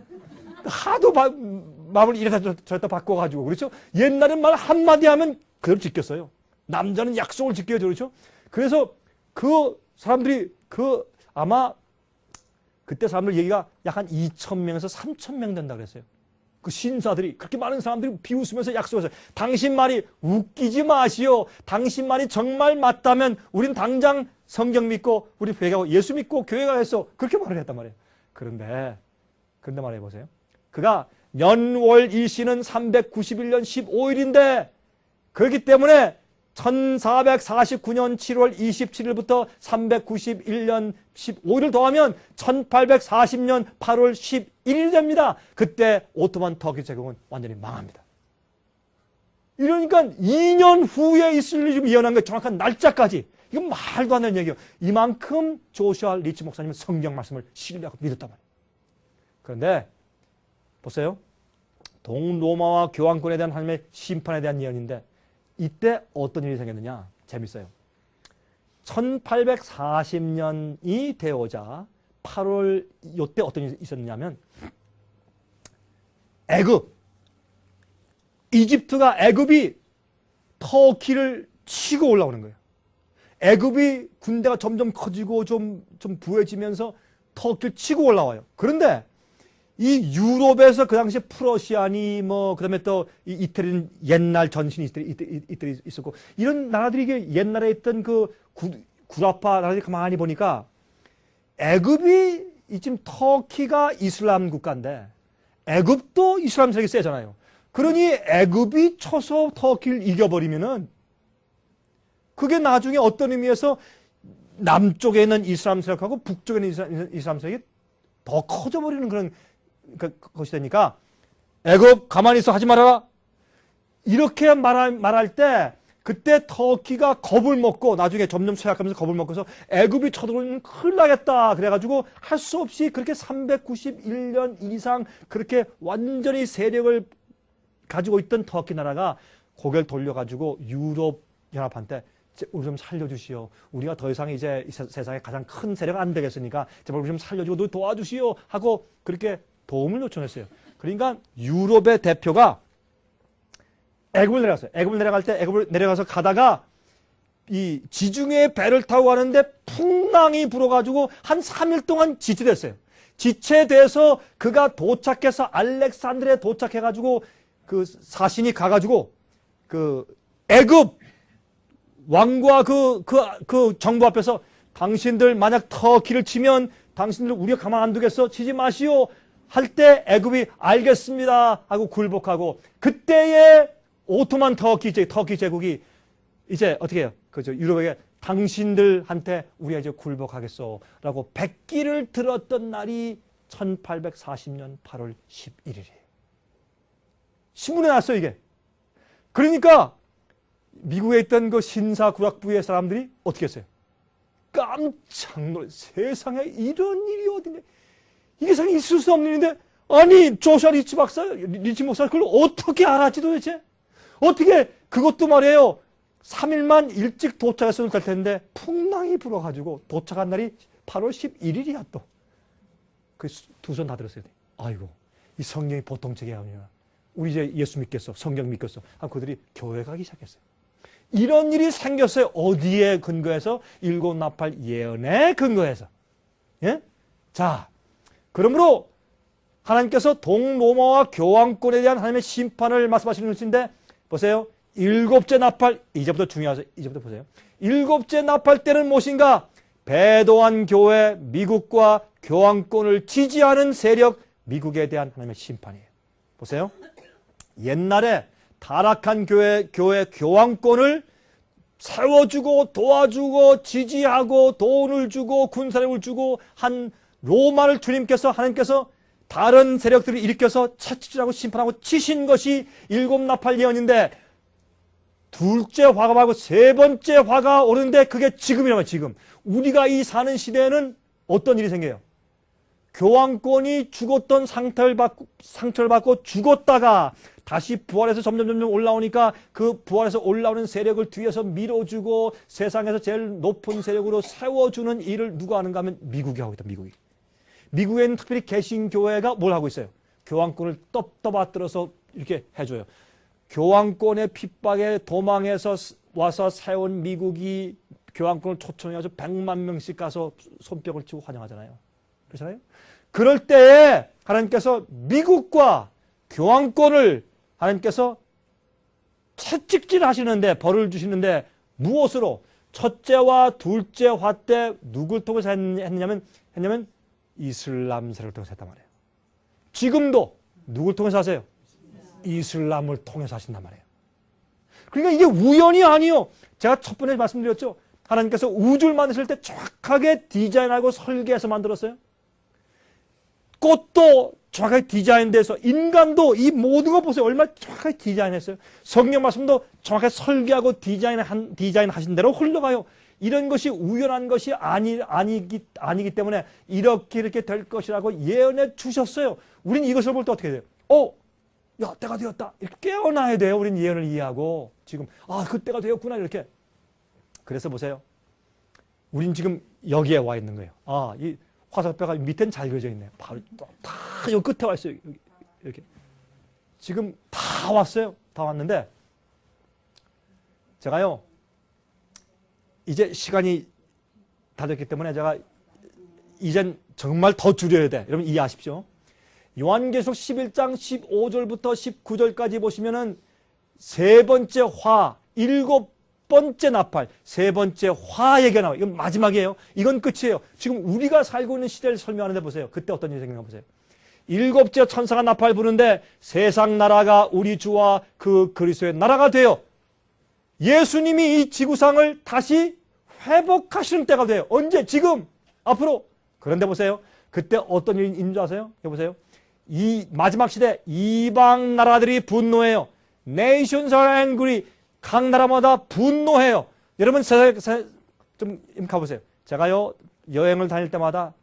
A: 하도 마음을 이래다 저랬다 바꿔가지고 그렇죠? 옛날엔 말 한마디 하면 그대로 지켰어요. 남자는 약속을 지켜야죠. 그렇죠? 그래서 그 사람들이 아마 그때 사람들 얘기가 약 한 2,000명에서 3,000명 된다 그랬어요. 그 신사들이 그렇게 많은 사람들이 비웃으면서 약속했어요. 당신 말이 웃기지 마시오. 당신 말이 정말 맞다면 우린 당장 성경 믿고 우리 회개하고 예수 믿고 교회 가겠어. 그렇게 말을 했단 말이에요. 그런데 말해보세요. 그가 년월 일시는 391년 15일인데 그렇기 때문에 1449년 7월 27일부터 391년 15일을 더하면 1840년 8월 11일이 됩니다. 그때 오토만 터키 제국은 완전히 망합니다. 이러니까 2년 후에 있을 일이 예언한 게 정확한 날짜까지. 이건 말도 안 되는 얘기예요. 이만큼 조시아 리치 목사님은 성경 말씀을 신뢰하고 믿었단 말이에요. 그런데 보세요. 동로마와 교황권에 대한 하나님의 심판에 대한 예언인데 이때 어떤 일이 생겼느냐? 재밌어요. 1840년이 되어오자 8월 이때 어떤 일이 있었느냐면 애굽이 터키를 치고 올라오는 거예요. 애굽이 군대가 점점 커지고 좀 부해지면서 터키를 치고 올라와요. 그런데 이 유럽에서 그 당시에 프러시아니 그다음에 또 이태리는 옛날 전신이 이태리 있었고 이런 나라들이 이게 옛날에 있던 그 구라파 나라들이 가만히 보니까 애굽이 지금 터키가 이슬람 국가인데 애굽도 이슬람 세력이 세잖아요. 그러니 애굽이 쳐서 터키를 이겨버리면은 그게 나중에 어떤 의미에서 남쪽에 있는 이슬람 세력하고 북쪽에 있는 이슬람 세력이 더 커져버리는 그런 것이 되니까 애굽 가만히 있어 하지 말아라. 이렇게 말할 때 그때 터키가 겁을 먹고 나중에 점점 쇠약하면서 겁을 먹고서 애굽이 쳐들어오면 큰일 나겠다. 그래가지고 할 수 없이 그렇게 391년 이상 그렇게 완전히 세력을 가지고 있던 터키 나라가 고개를 돌려가지고 유럽 연합한테 우리 좀 살려주시오. 우리가 더 이상 이제 세상에 가장 큰 세력 안 되겠으니까 제발 우리 좀 살려주고 도와주시오 하고 그렇게 도움을 요청했어요. 그러니까 유럽의 대표가 애굽을 내려갔어요. 애굽을 내려갈 때 애굽을 내려가서 가다가 이 지중해 배를 타고 가는데 풍랑이 불어가지고 한 3일 동안 지체됐어요. 지체돼서 그가 도착해서 알렉산드리아에 도착해가지고 그 사신이 가가지고 그 애굽 왕과 그 정부 앞에서 당신들 만약 터키를 치면 당신들 우리가 가만 안 두겠어? 치지 마시오. 할 때 애굽이 알겠습니다 하고 굴복하고, 그때에 오토만 터키 제국이 이제 어떻게 해요? 그죠? 유럽에게 당신들한테 우리가 이제 굴복하겠소 라고 백기를 들었던 날이 1840년 8월 11일이에요. 신문에 났어요, 이게. 그러니까 미국에 있던 그 신사구락부의 사람들이 어떻게 했어요? 깜짝 놀래. 세상에 이런 일이 어딨냐. 이게 세상에 있을 수 없는 일인데, 아니 조슈아 리치 목사 그걸 어떻게 알았지 도대체? 어떻게, 그것도 말이에요. 3일만 일찍 도착했어도 될 텐데 풍랑이 불어가지고 도착한 날이 8월 11일이야 또. 그 두 손 다 들었어요. 아이고, 이 성경이 보통 책이 아니야. 우리 이제 예수 믿겠어, 성경 믿겠어 하고 그들이 교회 가기 시작했어요. 이런 일이 생겼어요. 어디에 근거해서? 일곱 나팔 예언에 근거해서. 예? 자, 그러므로 하나님께서 동로마와 교황권에 대한 하나님의 심판을 말씀하시는 것인데, 보세요. 일곱째 나팔, 이제부터 중요하죠. 이제부터 보세요. 일곱째 나팔 때는 무엇인가? 배도한 교회, 미국과 교황권을 지지하는 세력, 미국에 대한 하나님의 심판이에요. 보세요. 옛날에 타락한 교회 교황권을 세워주고 도와주고 지지하고 돈을 주고 군사력을 주고 한 로마를 주님께서, 하나님께서 다른 세력들을 일으켜서 채찍질하고 심판하고 치신 것이 일곱 나팔 예언인데, 둘째 화가 말고 세 번째 화가 오는데 그게 지금이라면 지금. 우리가 이 사는 시대에는 어떤 일이 생겨요? 교황권이 죽었던 상처를 받고 죽었다가 다시 부활해서 점점 올라오니까 그 부활해서 올라오는 세력을 뒤에서 밀어주고 세상에서 제일 높은 세력으로 세워주는 일을 누가 하는가 하면 미국이 하고 있다. 미국에는 특별히 개신교회가 뭘 하고 있어요? 교황권을 떠받들어서 이렇게 해줘요. 교황권의 핍박에 도망해서 와서 세운 미국이 교황권을 초청해서 100만 명씩 가서 손뼉을 치고 환영하잖아요. 그렇잖아요? 그럴 때에 하나님께서 미국과 교황권을 하나님께서 채찍질 하시는데, 벌을 주시는데 무엇으로? 첫째와 둘째 화 때 누굴 통해서 했냐면 이슬람 세력을 통해서 했단 말이에요. 지금도 누굴 통해서 하세요? 이슬람을 통해서 하신단 말이에요. 그러니까 이게 우연이 아니요. 제가 첫 번에 말씀드렸죠. 하나님께서 우주를 만드실 때 정확하게 디자인하고 설계해서 만들었어요. 꽃도 정확하게 디자인돼서, 인간도 이 모든 거 보세요. 얼마나 정확하게 디자인했어요. 성경 말씀도 정확하게 설계하고 디자인하신 대로 흘러가요. 이런 것이 우연한 것이 아니기 때문에 이렇게 될 것이라고 예언해 주셨어요. 우린 이것을 볼 때 어떻게 돼요? 야, 때가 되었다. 이렇게 깨어나야 돼요. 우린 예언을 이해하고. 지금, 그때가 되었구나. 이렇게. 그래서 보세요. 우린 지금 여기에 와 있는 거예요. 이 화살표가 밑에는 잘 그려져 있네요. 바로 다 여기 끝에 와 있어요. 이렇게. 지금 다 왔어요. 다 왔는데, 제가요, 이제 시간이 다 됐기 때문에 제가 이젠 정말 더 줄여야 돼. 여러분 이해하십시오. 요한계시록 11장 15절부터 19절까지 보시면은 세 번째 화, 일곱 번째 나팔, 세 번째 화 얘기가 나와요. 이건 마지막이에요. 이건 끝이에요. 지금 우리가 살고 있는 시대를 설명하는데 보세요. 그때 어떤 일이 생기나 보세요. 일곱째 천사가 나팔 부는데 세상 나라가 우리 주와 그 그리스도의 나라가 되어 예수님이 이 지구상을 다시 회복하시는 때가 돼요. 언제? 지금, 앞으로. 그런데 보세요. 그때 어떤 일이 있는 줄 아세요? 여보세요. 이 마지막 시대 이방 나라들이 분노해요. Nations are angry. 각 나라마다 분노해요. 여러분 좀 가보세요. 제가요 여행을 다닐 때마다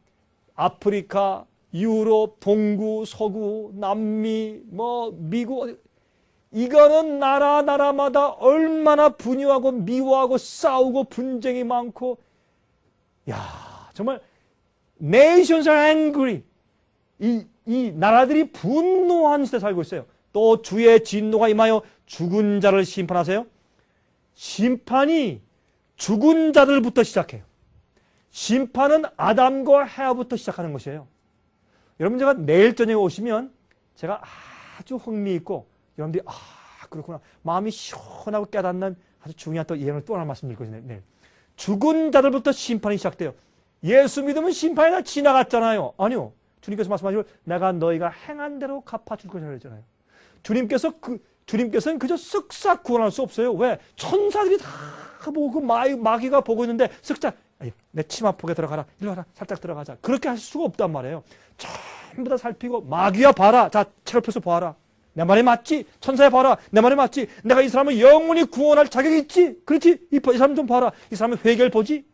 A: 아프리카, 유럽, 동구, 서구, 남미, 미국, 이거는 나라마다 얼마나 분유하고 미워하고 싸우고 분쟁이 많고, 정말 Nations are angry. 이 나라들이 분노한 시대에 살고 있어요. 또 주의 진노가 임하여 죽은 자를 심판하세요. 심판이 죽은 자들부터 시작해요. 심판은 아담과 해와부터 시작하는 것이에요. 여러분 제가 내일 저녁에 오시면 제가 아주 흥미있고 여러분들이 그렇구나 마음이 시원하고 깨닫는 아주 중요한 또 예언을 또 하나 말씀드릴 것이네요. 네. 죽은 자들부터 심판이 시작돼요. 예수 믿으면 심판이 다 지나갔잖아요. 아니요. 주님께서 말씀하시고 내가 너희가 행한 대로 갚아줄 것이라고 했잖아요. 주님께서는 그저 쓱싹 구원할 수 없어요. 왜? 천사들이 다 보고 마귀가 보고 있는데 쓱싹 내 치마폭에 들어가라. 일로 와라. 살짝 들어가자. 그렇게 할 수가 없단 말이에요. 전부 다 살피고 마귀야 봐라. 자 책을 펴서 봐라. 내 말이 맞지? 천사야 봐라. 내 말이 맞지? 내가 이 사람을 영원히 구원할 자격이 있지? 그렇지? 이 사람 좀 봐라. 이 사람의 회개를 보지?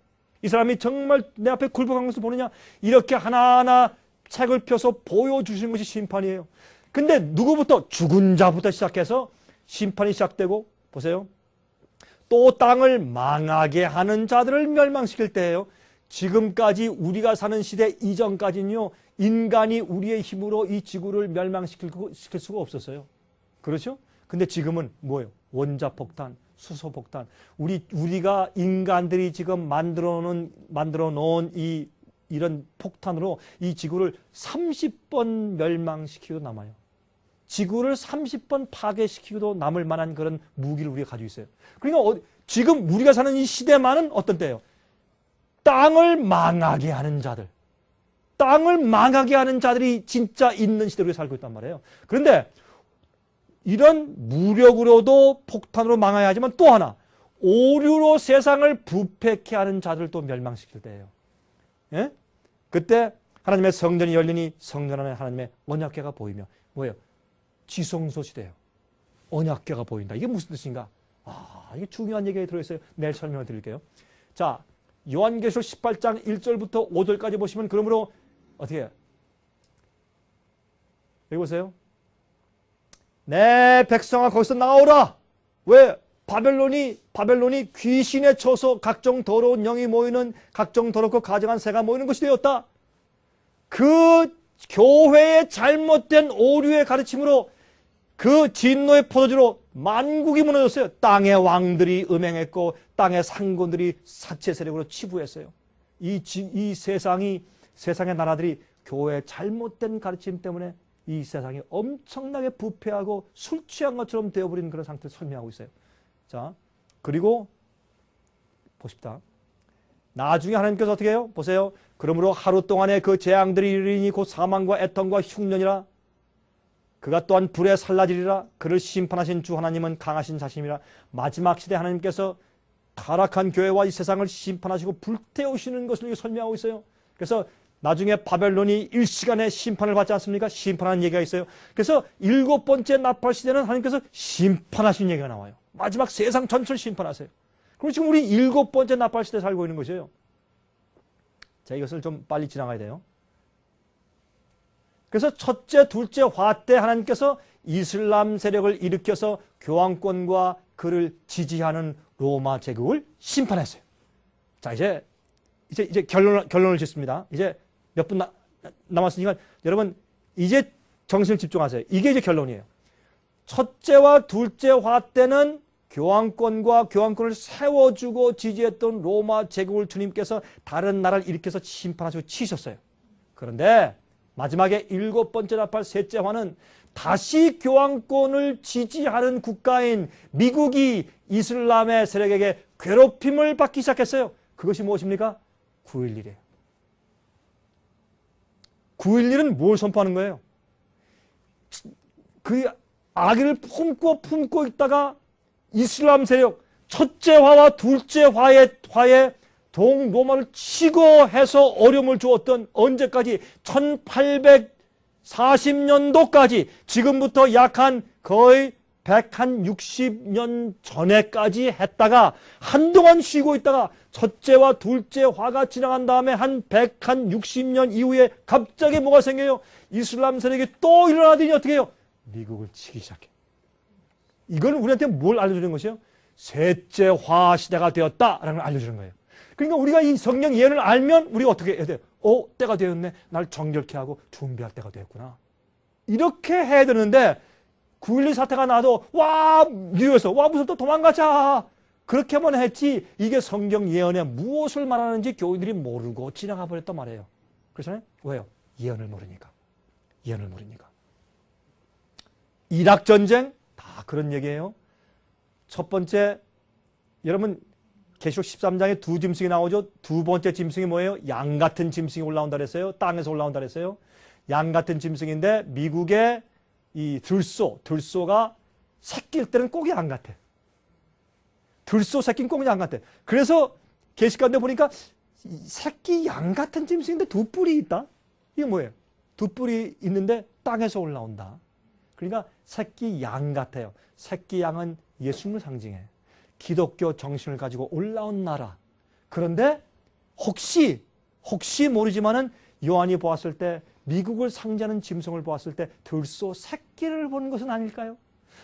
A: 이 사람이 정말 내 앞에 굴복한 것을 보느냐? 이렇게 하나하나 책을 펴서 보여주시는 것이 심판이에요. 근데 누구부터? 죽은 자부터 시작해서 심판이 시작되고 보세요. 또 땅을 망하게 하는 자들을 멸망시킬 때예요. 지금까지 우리가 사는 시대 이전까지는요. 인간이 우리의 힘으로 이 지구를 멸망시킬 수가 없었어요. 그렇죠? 근데 지금은 뭐예요? 원자폭탄, 수소폭탄. 우리가 인간들이 지금 만들어 놓은 이런 폭탄으로 이 지구를 30번 멸망시키고 남아요. 지구를 30번 파괴시키고도 남을 만한 그런 무기를 우리가 가지고 있어요. 그러니까 지금 우리가 사는 이 시대만은 어떤 때예요? 땅을 망하게 하는 자들. 땅을 망하게 하는 자들이 진짜 있는 시대로 우리가 살고 있단 말이에요. 그런데 이런 무력으로도 폭탄으로 망해야 하지만 또 하나 오류로 세상을 부패케 하는 자들도 멸망시킬 때예요. 예? 그때 하나님의 성전이 열리니 성전 안에 하나님의 언약궤가 보이며 뭐예요? 지성소 시대예요. 언약궤가 보인다. 이게 무슨 뜻인가? 이게 중요한 얘기가 들어있어요. 내일 설명을 드릴게요. 자, 요한계시록 18장 1절부터 5절까지 보시면 그러므로 어떻게 해요? 여기 보세요. 내 백성아 거기서 나오라. 왜? 바벨론이 귀신에 쳐서 각종 더러운 영이 모이는 각종 더럽고 가증한 새가 모이는 것이 되었다. 그 교회의 잘못된 오류의 가르침으로 그 진노의 포도주로 만국이 무너졌어요. 땅의 왕들이 음행했고 땅의 상군들이 사체 세력으로 치부했어요. 이 세상의 나라들이 교회의 잘못된 가르침 때문에 이 세상이 엄청나게 부패하고 술 취한 것처럼 되어버리는 그런 상태를 설명하고 있어요. 자, 그리고 보십시다. 나중에 하나님께서 어떻게 해요? 보세요. 그러므로 하루 동안에 그 재앙들이 이르리니 곧 사망과 애통과 흉년이라. 그가 또한 불에 살라지리라. 그를 심판하신 주 하나님은 강하신 자신이라. 마지막 시대 하나님께서 타락한 교회와 이 세상을 심판하시고 불태우시는 것을 설명하고 있어요. 그래서 나중에 바벨론이 일시간에 심판을 받지 않습니까? 심판하는 얘기가 있어요. 그래서 7번째 나팔 시대는 하나님께서 심판하신 얘기가 나와요. 마지막 세상 전체를 심판하세요. 그리고 지금 우리 7번째 나팔 시대에 살고 있는 것이에요. 자, 이것을 좀 빨리 지나가야 돼요. 그래서 첫째, 둘째 화 때 하나님께서 이슬람 세력을 일으켜서 교황권과 그를 지지하는 로마 제국을 심판했어요. 자, 이제 결론을 짓습니다. 이제 몇 분 남았으니까 여러분 이제 정신을 집중하세요. 이게 이제 결론이에요. 첫째와 둘째 화 때는 교황권과 교황권을 세워주고 지지했던 로마 제국을 주님께서 다른 나라를 일으켜서 심판하시고 치셨어요. 그런데 마지막에 7번째 나팔 셋째 화는 다시 교황권을 지지하는 국가인 미국이 이슬람의 세력에게 괴롭힘을 받기 시작했어요. 그것이 무엇입니까? 9.11이에요. 9.11은 뭘 선포하는 거예요? 그 아기를 품고 있다가 이슬람 세력 첫째 화와 둘째 화에 동로마를 치고 해서 어려움을 주었던 언제까지? 1840년도까지 지금부터 약 한 거의 160년 전에까지 했다가 한동안 쉬고 있다가 첫째와 둘째 화가 지나간 다음에 한 160년 이후에 갑자기 뭐가 생겨요? 이슬람 세력이 또 일어나더니 어떻게 해요? 미국을 치기 시작해요. 이건 우리한테 뭘 알려주는 것이에요? 셋째 화 시대가 되었다라는 걸 알려주는 거예요. 그러니까 우리가 이 성경 예언을 알면 우리가 어떻게 해야 돼요? 때가 되었네. 날 정결케 하고 준비할 때가 되었구나. 이렇게 해야 되는데 9.12 사태가 나도 와 미국에서 와 무슨 또 도망가자. 그렇게만 했지 이게 성경 예언에 무엇을 말하는지 교인들이 모르고 지나가 버렸단 말이에요. 그렇잖아요? 왜요? 예언을 모르니까. 예언을 모르니까. 이락 전쟁 다 그런 얘기예요. 첫 번째, 여러분 계시록 13장에 두 짐승이 나오죠. 두 번째 짐승이 뭐예요? 양 같은 짐승이 올라온다 그랬어요. 땅에서 올라온다 그랬어요. 양 같은 짐승인데 미국의 이 들소가 새끼일 때는 꼭 양 같아. 들소 새끼는 꼭 양 같아. 그래서 계시록에 보니까 새끼 양 같은 짐승인데 두 뿔이 있다. 이게 뭐예요? 두 뿔이 있는데 땅에서 올라온다. 그러니까 새끼 양 같아요. 새끼 양은 예수님을 상징해. 기독교 정신을 가지고 올라온 나라. 그런데 혹시 모르지만은 요한이 보았을 때 미국을 상징하는 짐승을 보았을 때 들소 새끼를 본 것은 아닐까요?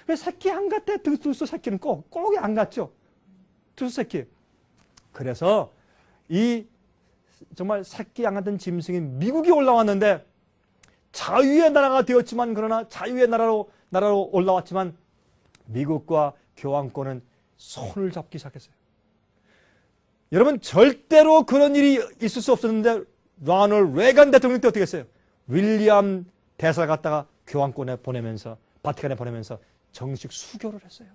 A: 왜 새끼 양 같아? 들소 새끼는 꼭 양 같죠? 들소 새끼. 그래서 이 정말 새끼 양 같은 짐승인 미국이 올라왔는데 자유의 나라가 되었지만 그러나 자유의 나라로 올라왔지만 미국과 교황권은 손을 잡기 시작했어요. 여러분 절대로 그런 일이 있을 수 없었는데 로널드 레이건 대통령 때 어떻게 했어요? 윌리엄 대사를 갖다가 교황권에 보내면서 바티칸에 보내면서 정식 수교를 했어요.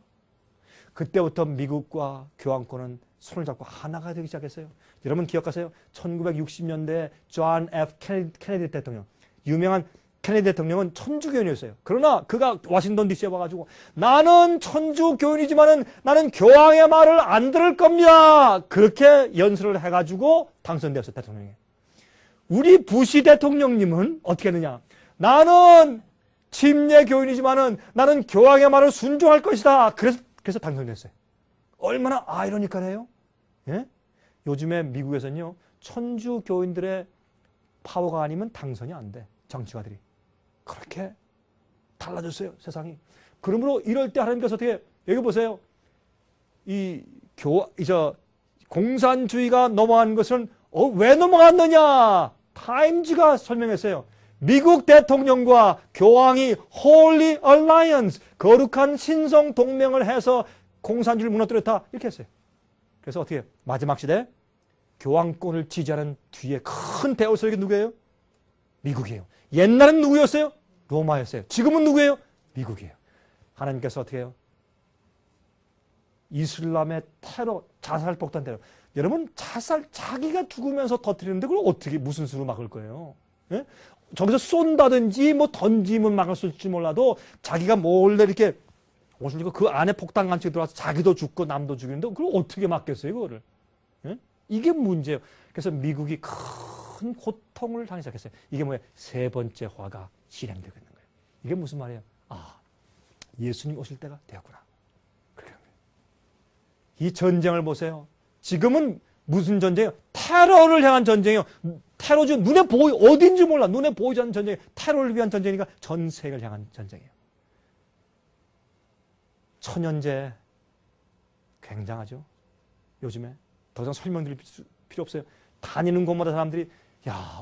A: 그때부터 미국과 교황권은 손을 잡고 하나가 되기 시작했어요. 여러분 기억하세요? 1960년대에 존 F. 케네디 대통령, 유명한 케네디 대통령은 천주교인이었어요. 그러나 그가 워싱턴 DC에 와가지고 나는 천주교인이지만은 나는 교황의 말을 안 들을 겁니다. 그렇게 연설을 해가지고 당선되었어요. 대통령이. 우리 부시 대통령님은 어떻게 했느냐? 나는 침례교인이지만은 나는 교황의 말을 순종할 것이다. 그래서 당선됐어요. 얼마나 아이러니컬해요? 예? 요즘에 미국에서는요, 천주교인들의 파워가 아니면 당선이 안 돼. 정치가들이. 그렇게 달라졌어요, 세상이. 그러므로 이럴 때 하나님께서 어떻게, 여기 보세요. 공산주의가 넘어간 것은 왜 넘어갔느냐? 타임즈가 설명했어요. 미국 대통령과 교황이 Holy Alliance, 거룩한 신성 동맹을 해서 공산주의를 무너뜨렸다. 이렇게 했어요. 그래서 어떻게 해요? 마지막 시대 교황권을 지지하는 뒤에 큰 대우석이 누구예요? 미국이에요. 옛날엔 누구였어요? 로마였어요. 지금은 누구예요? 미국이에요. 하나님께서 어떻게 해요? 이슬람의 테러, 자살 폭탄 테러. 여러분 자기가 죽으면서 터뜨리는데 그걸 어떻게 무슨 수로 막을 거예요? 예? 저기서 쏜다든지 뭐 던지면 막을 수 있을지 몰라도 자기가 몰래 이렇게 옷을 입고 그 안에 폭탄 감축이 들어와서 자기도 죽고 남도 죽이는데 그걸 어떻게 막겠어요, 그거를? 예? 이게 문제예요. 그래서 미국이 큰 고통을 당하기 시작했어요. 이게 뭐예요? 세 번째 화가 실행되고 있는 거예요. 이게 무슨 말이에요? 아, 예수님 오실 때가 되었구나. 그렇게 한 거예요. 이 전쟁을 보세요. 지금은 무슨 전쟁이에요? 테러를 향한 전쟁이에요. 테러주 눈에 어딘지 몰라. 눈에 보이지 않는 전쟁이 테러를 위한 전쟁이니까 전 세계를 향한 전쟁이에요. 천연제 굉장하죠. 요즘에 더 이상 설명드릴 필요 없어요. 다니는 곳마다 사람들이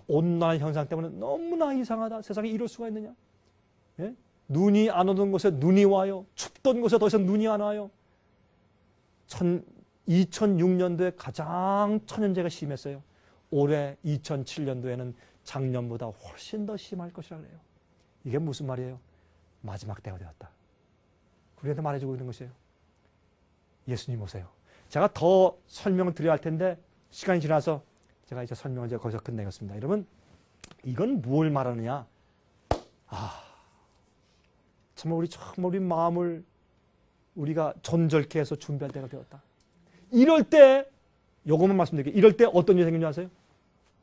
A: 온난화 현상 때문에 너무나 이상하다. 세상에 이럴 수가 있느냐. 예? 눈이 안 오던 곳에 눈이 와요. 춥던 곳에 더 이상 눈이 안 와요. 2006년도에 가장 천연제가 심했어요. 올해 2007년도에는 작년보다 훨씬 더 심할 것이라 그래요. 이게 무슨 말이에요? 마지막 때가 되었다. 우리한테 말해주고 있는 것이에요. 예수님 오세요. 제가 더 설명을 드려야 할 텐데 시간이 지나서 제가 이제 설명을 거기서 끝내겠습니다. 여러분, 이건 뭘 말하느냐? 정말 우리 마음을 우리가 존절케 해서 준비할 때가 되었다. 이럴 때, 요것만 말씀드릴게요. 이럴 때 어떤 일이 생긴 줄 아세요?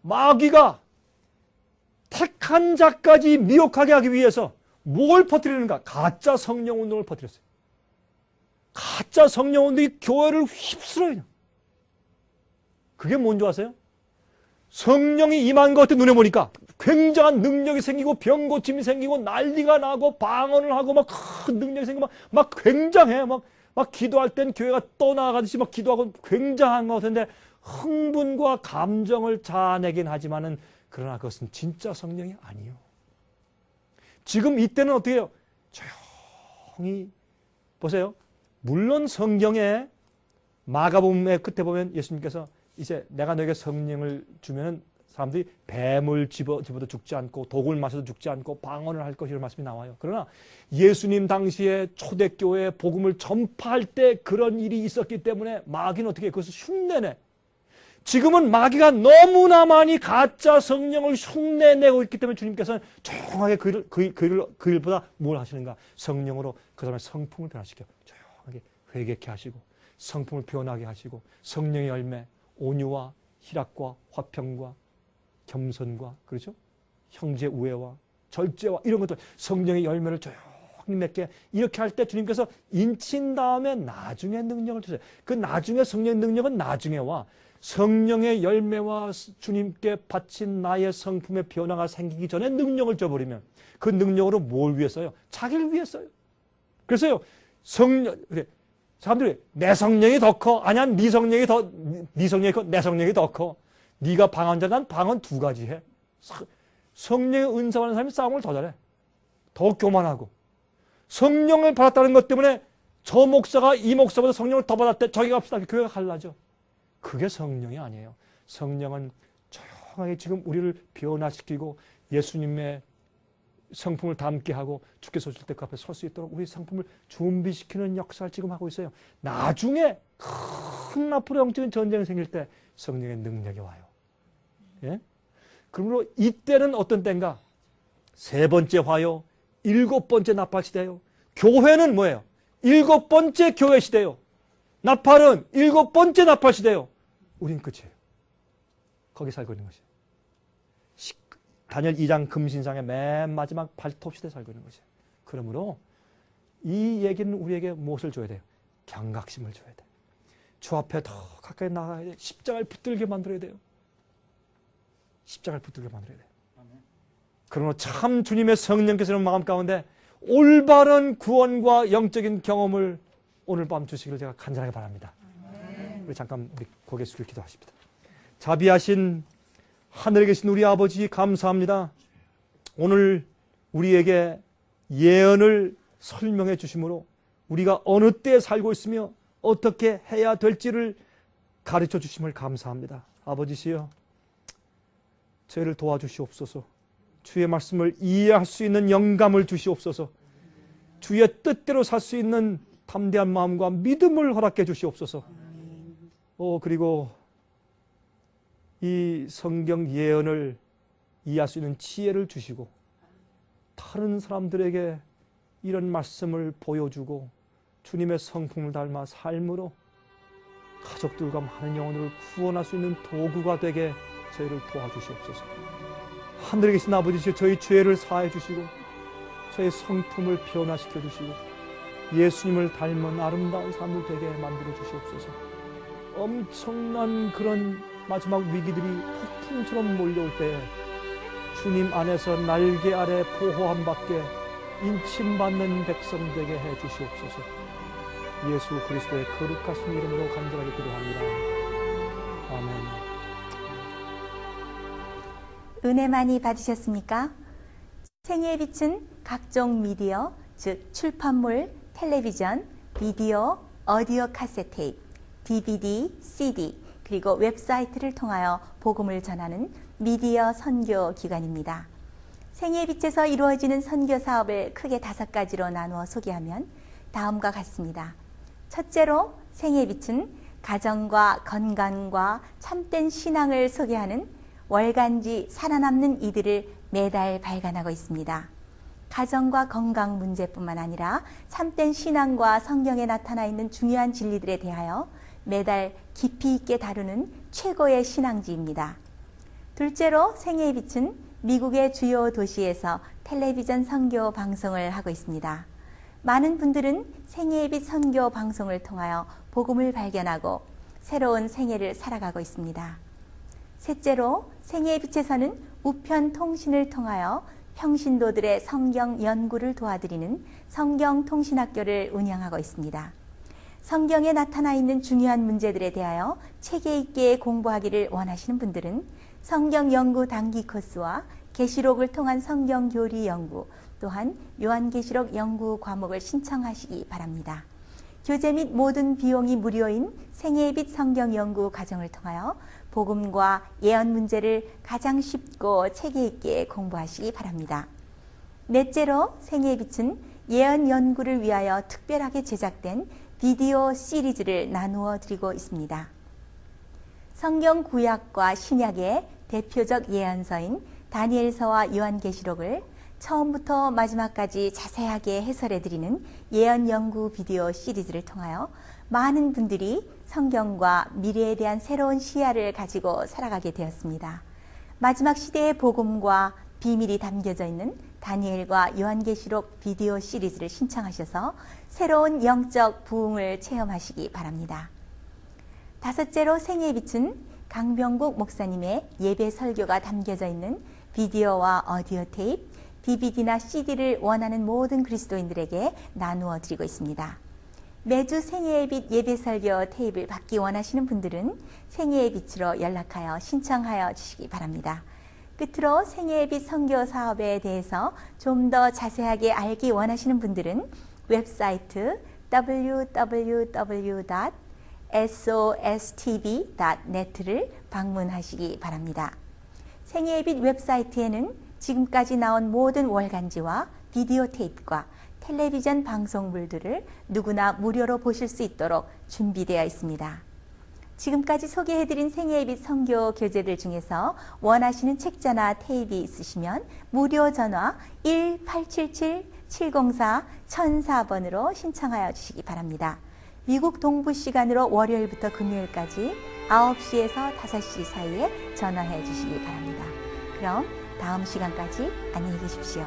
A: 마귀가 택한 자까지 미혹하게 하기 위해서 뭘 퍼뜨리는가? 가짜 성령 운동을 퍼뜨렸어요. 가짜 성령 운동이 교회를 휩쓸어요. 그게 뭔지 아세요? 성령이 임한 것 같아 눈에 보니까 굉장한 능력이 생기고 병 고침이 생기고 난리가 나고 방언을 하고 막 큰 능력이 생기고 막 굉장해. 막 기도할 땐 교회가 떠나가듯이 막 기도하고 굉장한 것 같은데 흥분과 감정을 자아내긴 하지만은 그러나 그것은 진짜 성령이 아니에요. 지금 이때는 어떻게 해요? 조용히 보세요. 물론 성경에 마가복음의 끝에 보면 예수님께서 이제 내가 너에게 성령을 주면은 사람들이 뱀을 집어도 죽지 않고 독을 마셔도 죽지 않고 방언을 할 것이라는 말씀이 나와요. 그러나 예수님 당시에 초대교회 복음을 전파할 때 그런 일이 있었기 때문에 마귀는 어떻게 그것을 흉내내. 지금은 마귀가 너무나 많이 가짜 성령을 흉내내고 있기 때문에 주님께서는 조용하게 그 일보다 뭘 하시는가? 성령으로 그 사람의 성품을 변화시켜 조용하게 회개케 하시고 성품을 변하게 하시고 성령의 열매, 온유와 희락과 화평과 겸손과 그렇죠? 형제 우애와 절제와 이런 것들 성령의 열매를 조용히 맺게 이렇게 할 때 주님께서 인친 다음에 나중에 능력을 주세요. 그 나중에 성령의 능력은 나중에 와. 성령의 열매와 주님께 바친 나의 성품의 변화가 생기기 전에 능력을 줘버리면 그 능력으로 뭘 위해서요? 자기를 위해서요. 그래서요. 사람들이 내 성령이 더 커. 아니야, 네 성령이 커. 내 성령이 더 커. 네가 방언자, 난 방언 2가지 해. 성령의 은사 받는 사람이 싸움을 더 잘해. 더 교만하고. 성령을 받았다는 것 때문에 저 목사가 이 목사보다 성령을 더 받았대. 저기 갑시다. 교회가 갈라져. 그게 성령이 아니에요. 성령은 조용하게 지금 우리를 변화시키고 예수님의 성품을 담게 하고 주께서 오실 때 그 앞에 설 수 있도록 우리 성품을 준비시키는 역사를 지금 하고 있어요. 나중에 큰 앞으로 영적인 전쟁이 생길 때 성령의 능력이 와요. 예? 그러므로 이때는 어떤 때인가? 3번째 화요. 7번째 나팔 시대요. 교회는 뭐예요? 7번째 교회 시대요. 나팔은 7번째 나팔 시대요. 우린 끝이에요. 거기 살고 있는 것이에요. 다니엘 2장 금신상의 맨 마지막 발톱 시대에 살고 있는 것이에요. 그러므로 이 얘기는 우리에게 무엇을 줘야 돼요? 경각심을 줘야 돼요. 주 앞에 더 가까이 나가야 돼요. 십자가를 붙들게 만들어야 돼요. 십자가를 붙들게 만들어야 돼요. 그러므로 참 주님의 성령께서는 마음 가운데 올바른 구원과 영적인 경험을 오늘 밤 주시기를 제가 간절하게 바랍니다. 우리 잠깐 우리 고개 숙여 기도하십니다. 자비하신 하늘에 계신 우리 아버지 감사합니다. 오늘 우리에게 예언을 설명해 주심으로 우리가 어느 때에 살고 있으며 어떻게 해야 될지를 가르쳐 주심을 감사합니다. 아버지시여, 저희를 도와주시옵소서. 주의 말씀을 이해할 수 있는 영감을 주시옵소서. 주의 뜻대로 살 수 있는 담대한 마음과 믿음을 허락해 주시옵소서. 그리고 이 성경 예언을 이해할 수 있는 지혜를 주시고 다른 사람들에게 이런 말씀을 보여주고 주님의 성품을 닮아 삶으로 가족들과 많은 영혼을 구원할 수 있는 도구가 되게 저희를 도와주시옵소서. 하늘에 계신 아버지시여, 저희 죄를 사해 주시고 저희 성품을 변화시켜 주시고 예수님을 닮은 아름다운 삶을 되게 만들어 주시옵소서. 엄청난 그런 마지막 위기들이 폭풍처럼 몰려올 때에 주님 안에서 날개 아래 보호함 받게 인침받는 백성 되게 해 주시옵소서. 예수 그리스도의 거룩하신 이름으로 간절하게 기도합니다. 아멘.
B: 은혜 많이 받으셨습니까? 생애의 빛은 각종 미디어, 즉 출판물, 텔레비전, 비디오, 오디오 카세트 테이프, DVD, CD, 그리고 웹사이트를 통하여 복음을 전하는 미디어 선교 기관입니다. 생애의 빛에서 이루어지는 선교 사업을 크게 5가지로 나누어 소개하면 다음과 같습니다. 첫째로 생애의 빛은 가정과 건강과 참된 신앙을 소개하는 월간지 살아남는 이들을 매달 발간하고 있습니다. 가정과 건강 문제뿐만 아니라 참된 신앙과 성경에 나타나 있는 중요한 진리들에 대하여 매달 깊이 있게 다루는 최고의 신앙지입니다. 둘째로 생애의 빛은 미국의 주요 도시에서 텔레비전 선교 방송을 하고 있습니다. 많은 분들은 생애의 빛 선교 방송을 통하여 복음을 발견하고 새로운 생애를 살아가고 있습니다. 셋째로 생애의 빛에서는 우편 통신을 통하여 평신도들의 성경 연구를 도와드리는 성경통신학교를 운영하고 있습니다. 성경에 나타나 있는 중요한 문제들에 대하여 체계 있게 공부하기를 원하시는 분들은 성경 연구 단기 코스와 계시록을 통한 성경 교리 연구, 또한 요한계시록 연구 과목을 신청하시기 바랍니다. 교재 및 모든 비용이 무료인 생애빛 성경 연구 과정을 통하여 복음과 예언 문제를 가장 쉽고 체계 있게 공부하시기 바랍니다. 넷째로 생애빛은 예언 연구를 위하여 특별하게 제작된 비디오 시리즈를 나누어 드리고 있습니다. 성경 구약과 신약의 대표적 예언서인 다니엘서와 요한계시록을 처음부터 마지막까지 자세하게 해설해 드리는 예언 연구 비디오 시리즈를 통하여 많은 분들이 성경과 미래에 대한 새로운 시야를 가지고 살아가게 되었습니다. 마지막 시대의 복음과 비밀이 담겨져 있는 다니엘과 요한계시록 비디오 시리즈를 신청하셔서 새로운 영적 부흥을 체험하시기 바랍니다. 다섯째로 생애의 빛은 강병국 목사님의 예배 설교가 담겨져 있는 비디오와 오디오 테이프, DVD나 CD를 원하는 모든 그리스도인들에게 나누어 드리고 있습니다. 매주 생애의 빛 예배 설교 테이프를 받기 원하시는 분들은 생애의 빛으로 연락하여 신청하여 주시기 바랍니다. 끝으로 생애의 빛 선교 사업에 대해서 좀 더 자세하게 알기 원하시는 분들은 웹사이트 www.sostv.net를 방문하시기 바랍니다. 생애의 빛 웹사이트에는 지금까지 나온 모든 월간지와 비디오 테이프와 텔레비전 방송물들을 누구나 무료로 보실 수 있도록 준비되어 있습니다. 지금까지 소개해드린 생애의 빛 선교 교재들 중에서 원하시는 책자나 테이프 있으시면 무료 전화 1877-704-1004번으로 신청하여 주시기 바랍니다. 미국 동부 시간으로 월요일부터 금요일까지 9시에서 5시 사이에 전화해 주시기 바랍니다. 그럼 다음 시간까지 안녕히 계십시오.